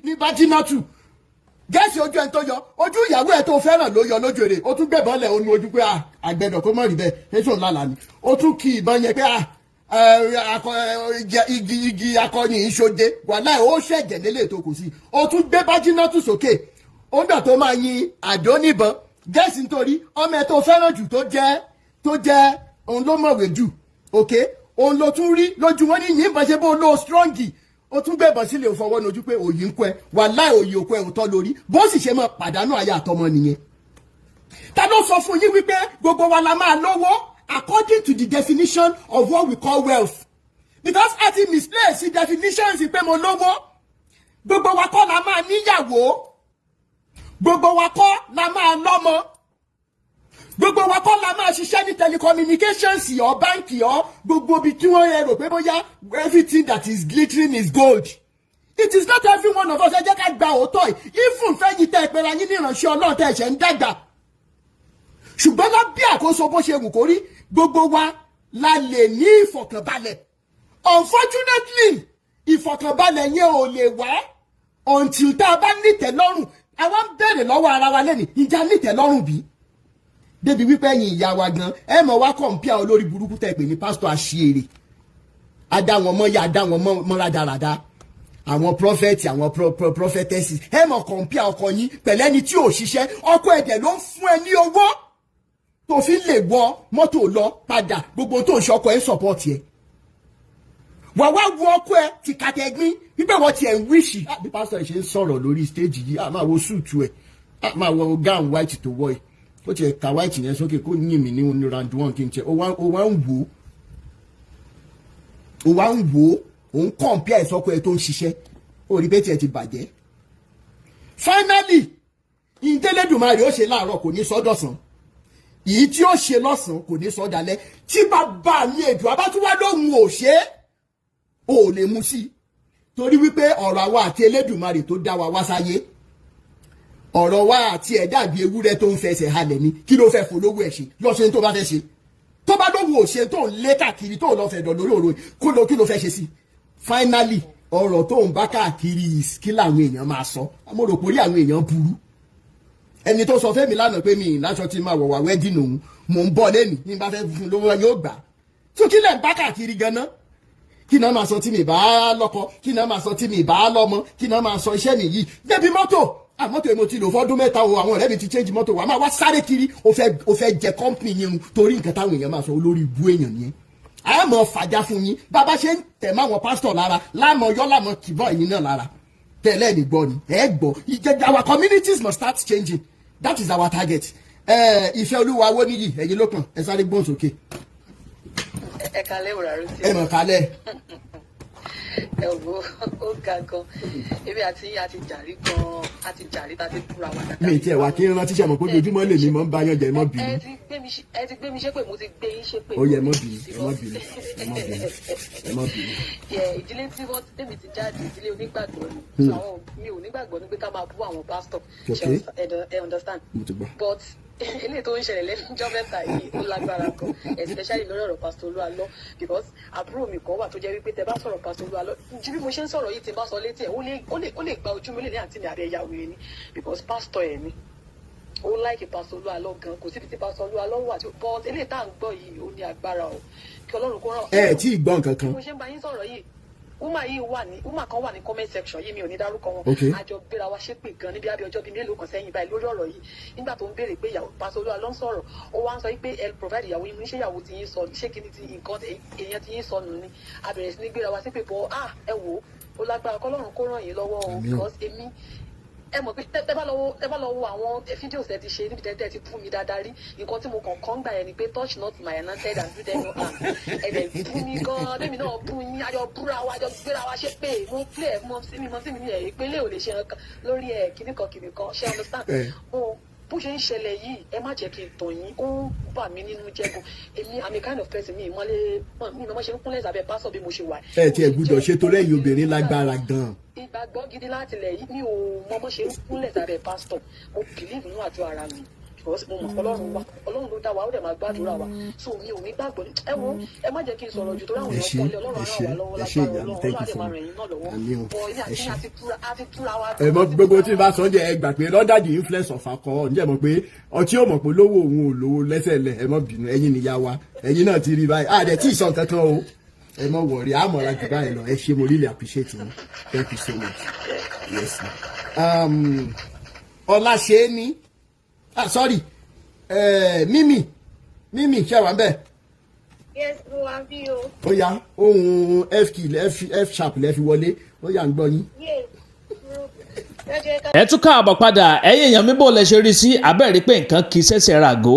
ní bájínátù gẹ́ẹ̀sì ojú ẹni tó yọ ojú ìyàwó ẹ̀ tó fẹ́ràn ló yọ lójú èrè ó tún gbébọn lẹ̀ ó nu ojú pé àgbẹ̀dọ̀ kó mọ̀ rí bẹ́ẹ̀ ẹ̀ṣọ́ ńlá lànà ó tún kí ìbọn yẹn pé igi akọni ìṣòde wàhálà ó ṣẹ̀jẹ̀ lélẹ̀ tó kù sí ó tún gbé bájínátù sókè ó gbà tó máa yin àdó níbọn gẹ́ẹ̀sì nítorí ọmọ ẹ̀ tó fẹ́ràn jù tó jẹ́ òun ló mọ̀wé jù òkè òun ló tún rí lójú wọn ní yìnbọn ṣe bó ló strongi ó tún gbẹ̀bọ̀ sílẹ̀ òfọwọ́ nojú pé òyì ń kọ́ ẹ wàláhì òyì òkú ẹ òótọ́ lórí bó sì ṣe máa pàdánù àyà àtọmọ nìyẹn. ta ló sọ fún yín wípé gbogbo wa la máa lówó according to the definition of what we call wealth because àti misplace the definitions pé mo lówó gbogbo wa kọ́ la máa níyàwó gbogbo wa kọ́ la máa lọ́mọ gbogbo wa kọ́ la máa ṣiṣẹ́ ní telecommunications ọ̀ báńkì ọ̀ gbogbo ibi tí wọ́n yẹ rò pé bóyá everything that is glittering is gold. It is not every one of us ẹ jẹ́ ká gba òótọ́ yìí ifun fẹ́ yí tẹ́ ìpẹ́ra yín ní ìránṣẹ́ Ọlọ́run tẹ́ ẹ̀ṣẹ̀ ń dàgbà. ṣùgbọ́n lọ bí àkóso bó ṣe wù kó rí gbogbo wa la lè ní ìfọ̀kànbalẹ̀. Unfortunately ìfọ̀kànbalẹ̀ yẹn ò lè wá until tá a bá nítẹ̀lọ́rùn àwa ń bẹ̀rẹ̀ lọ́wọ́ ara wa lẹ́nu ìjà nítẹ̀lọ́rùn bí débi wípé ẹ̀yin ìyá wa gan ẹ mọ̀ wá kọ̀ǹpíà olórí burúkú tẹ̀ pé ní pásítọ̀ àṣìírí adá wọn mọ́ ya adá wọn mọ́ rádaràda àwọn prọfẹ̀tì àwọn prọfẹ̀tẹ̀sì ẹ mọ̀ kọ̀ǹpíà ọkọ yín pẹ̀lẹ́ ni tí ò ṣiṣẹ́ ọkọ ẹ̀dẹ̀ ló ń fún ẹ ní owó tó fi lè wọ mọ́tò lọ padà gbogbo tó ń ṣe ọkọ ẹ̀ ń sọ̀pọ̀tì ẹ̀ wà wá wo ọkọ ẹ ti kàtẹ́gbín wípé wọ́n ti ẹ̀ ń wíṣì bí pásítọ̀ ṣe ń sọ̀rọ̀ lórí stéèjì yìí máa wo súùtù ẹ̀ máa wo gown white tó wọ̀ ẹ̀ ó ti ẹ̀ ka white yẹn sókè kó yìn mí ní round one kí n tiẹ̀ ó wá ń wò òun compare ìsọkọ ẹ tó ń ṣiṣẹ́ ó rí bẹ́ẹ̀ tí ẹ ti bàjẹ́. Finally ìdẹ́lẹ́dùmarè ó ṣe láàárọ̀ kò ní sọ́dọ̀sán èyí tí ó ṣe lọ́sàn kò ní sọ́dalẹ́ tí bàbá mi èdò abátúwá lóhun ò ṣe ò lè mú sí torí wípé ọ̀rọ̀ àwa àti Elédùmarè tó dá wa wá sáyé ọ̀rọ̀ wa àti ẹ̀ dàbí ewúrẹ́ tó ń fẹsẹ̀ halẹ̀ ni kí ló fẹ́ folówó ẹ̀ ṣe lọ ṣe tó bá fẹ́ ṣe tó bá lóhun ò ṣe tó ń lé káàkiri tó lọ fẹ̀dọ̀ lórí òrò kí ló fẹ́ ṣe sí. Finally ọ̀rọ̀ tó ń bá káàkiri kí làwọn èèyàn máa sọ mo rò pé orí àwọn èèyàn burú. Ẹni tó sọ fẹ́mi lánàá pé mi ìnáṣọ ti máa wọ̀ wá wedding òun mò ń bọ̀ lẹ́nu ní bá fẹ́ fún lówó yóò gbà tó kí lẹ̀ ń bá káàkiri ganan kí náà máa sọ tí mi bá lọ́kọ kí náà máa sọ tí mi bá lọ́mọ kí náà máa sọ iṣẹ́ nìyí débi mọ́tò àmọ́tò èmo ti lò fọ́dún mẹ́ta o àwọn ọ̀rẹ́ mi ti change mọ́tò wa máa wá sáré kiri o fẹ́ jẹ company yẹn torí nǹkan táwọn èèyàn máa sọ olórí ibú èèyàn yẹn àmọ́ fàjà fún yín bàbá ṣe ń tẹ̀ máa wọn pásítọ̀ lára láàmọ̀ yọ́ láàmọ̀ kìbọ̀ ẹ̀yìn náà lára tẹ́lẹ̀ ní gbọ́ ni gbọ́ our communities must start changing. That is our target. Ìfẹ́ Olúwa wo níyì ẹ̀yin ló kàn ẹ sáré gbọ́n sókè. Ẹ kalẹ̀ òrà rẹ̀ sí. Ẹ mọ̀ kalẹ̀. Ẹ wo ó ga gan ebi àti jàrí gan àti jàrí tá a ti kúra wà dáadáa. Mi tiẹ̀ wá kí n rántí sẹ́mo pé ojoojúmọ́ lè mi mọ́ ń bá yan jẹ ẹ mọ́ bínú. Ẹ ti gbé mi ṣépè mo ti gbé yín ṣépè. Ó yẹ ẹ mọ́ bínú ẹ mọ́ bínú ẹ mọ́ bínú. Ìdílé tí wọ́n tèmi ti jáde ìdílé onígbàgbọ́ ni àwọn mi ò nígbàgbọ́ ní pé ká máa bú àwọn pásítọ̀ ẹ understand but eléyìí tó ń ṣẹlẹ̀ lẹ́nujọ́ mẹ́ta yìí ó lágbára kan especially lórí ọ̀rọ̀ pásítọ̀ Olúwalọ because àbúrò mi kan wà tó jẹ́ wípé tẹ bá sọ̀rọ̀ pásítọ̀ Olúwalọ ju bí mo ṣe ń sọ̀rọ̀ yìí ti bá sọ létí ẹ̀ ó lè gba ojú mi ó lè ní àǹtí mi àbẹ̀ ìyàwó rẹ̀ ni because pásítọ̀ ẹ̀ ni ó láìkì pásítọ̀ Olúwalọ gan kò síbi tí pásítọ̀ Olúwalọ wà tí but eléyìí tá à ń gbọ́ yìí ó ní agbára o kí Ọlọ́run kó ràn. Ẹ tí ì gbọ́ nǹkan kan. mo ṣe ń bá yín sọ̀rọ̀ yìí woman kan wà ní comment section yìí mi ò ní dárúkọ wọn àjọ gbéra wa ṣépè gan níbi àbí ọjọ́ bíi mélòó kan sẹ́yìn báyìí lórí ọ̀rọ̀ yìí nígbà tó ń béèrè pé ìyàwó pásítọ̀ Olúwalọ ń sọ̀rọ̀ ó wá ń sọ pé ẹ provide ìyàwó yín ṣé ìyàwó ti yín sọ ṣé kí ni ti nǹkan èèyàn ti yín sọnù ni a bẹ̀rẹ̀ sí ní gbéra wa ṣépè bọ́ ẹ wò ó lágbára kọ́lọ́run kó ràn yín lọ́wọ́ o because èmi ẹ mọ̀ pé tẹ́ bá lọ wo àwọn fídíò tẹ́ ti ṣe níbi tẹ́ ti fún mi dáadáa rí nǹkan tí mo kàn kọ́ ń gbà yẹn ni pé touch not my anointed and do them no harm ẹ̀dẹ̀ fún mi gan-an lẹ́mi náà bú yín àjọ búra wa àjọ gbéra wa ṣe pé mo play mọ sí mi ní ẹ̀ ìpínlẹ̀ ò lè ṣe nǹkan lórí ẹ̀ kìnnìkan ṣe understand bó ṣe ń ṣẹlẹ̀ yìí ẹ má jẹ́ kí n tàn yín ó ń bà mí nínú jẹ́gun èmi I'm a kind of person mi ìmọ̀ ṣe ń kúnlẹ̀ sábẹ́ pásọ̀ bí mo ṣe wà. Ẹ ti ẹ̀ gbúdọ̀ ṣe torí ẹ̀yin obìnrin lágbára gan-an. Ìgbàgbọ́ gidi láti lẹ̀ yìí mi ò mọ bó ṣe ń kúnlẹ̀ sábẹ́ pásítọ̀ mo believe nínú àjọ ara mi because mo mọ̀ Ọlọ́run ló dá wa ó dẹ̀ máa gbàdúrà wa so mi ò ní gbàgbọ́ ẹ wo ẹ má jẹ́ kí n sọ̀rọ̀ jù torí àwọn èèyàn pọ̀lẹ́ Ọlọ́run á ràn wá lọ́wọ́ lágbára Ọlọ́run á dẹ̀ máa ràn yín náà lọ́wọ́ bọ̀ ilé àti túra wa. Ẹ mọ̀ gbogbo tí n bá sọ jẹ́ ẹ gbà pé under the influence of alcohol ǹjẹ́ mọ̀ pé ọtí ò mọ̀ pé lówó òun ò lówó lẹ́sẹ̀ lẹ̀ ẹ mọ̀ bínú ẹ̀yin níyà wa ẹ̀yin náà ti rí báyìí àdẹ̀ tí ì sọ nǹkan kan o ẹ mọ̀ wọ̀rí àmọ̀ra jù báyìí lọ ẹ ṣe mo really appreciate you thank you so much yes Ọláṣẹ́ni sorry Mímì ṣe wà ń bẹ̀. Yes, mo wá bí o. Ó yá ohun F sharp lẹ fi wọlé ó yá ń gbọ́ yín. Ẹ tún káàbọ̀ padà ẹ̀yin èèyàn mi bò lẹ ṣe rí sí abẹ́rẹ́ pé nǹkan kì í ṣẹ̀ṣẹ̀ ràgó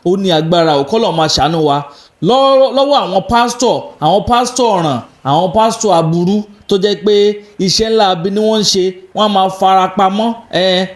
ó ní agbára ò kọ́lọ̀ máa ṣàánú wa lọ́wọ́ àwọn pásítọ̀ ọ̀ràn àwọn pásítọ̀ aburú tó jẹ́ pé iṣẹ́ ńlá bí ni wọ́n ń ṣe wọ́n máa fara pamọ́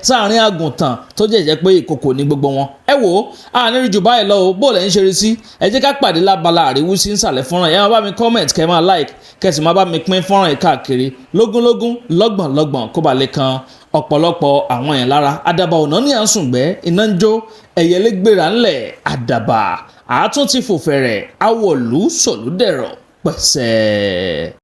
sáàrin àgùntàn tó jẹ́ pé ìkòkò ní gbogbo wọn. Ẹ wò ó àníri jù báyìí lọ o bó lẹ́yìn ṣe rí sí ẹ jẹ́ ká pàdé lábala àríwísí nsàlẹ̀ fọ́nrán ẹ máa bá mi comment kẹ́ máa like kẹ́sì máa bá mi pín fọ́nrán yìí káàkiri lógúnlógún lọ́gbọ̀nlọ́gbọ̀n kó ba lè kan ọ̀pọ̀lọpọ̀ àwọn èèyàn lára. Àdàbà ọ̀nà ní à ń sùngbẹ́ iná ń jó ẹ̀yẹlé gbéra ńlẹ̀ àdàbà àátún ti fò fẹ̀rẹ̀ awọ̀lú sọ̀lúdẹ̀rọ̀ pẹ̀sẹ̀.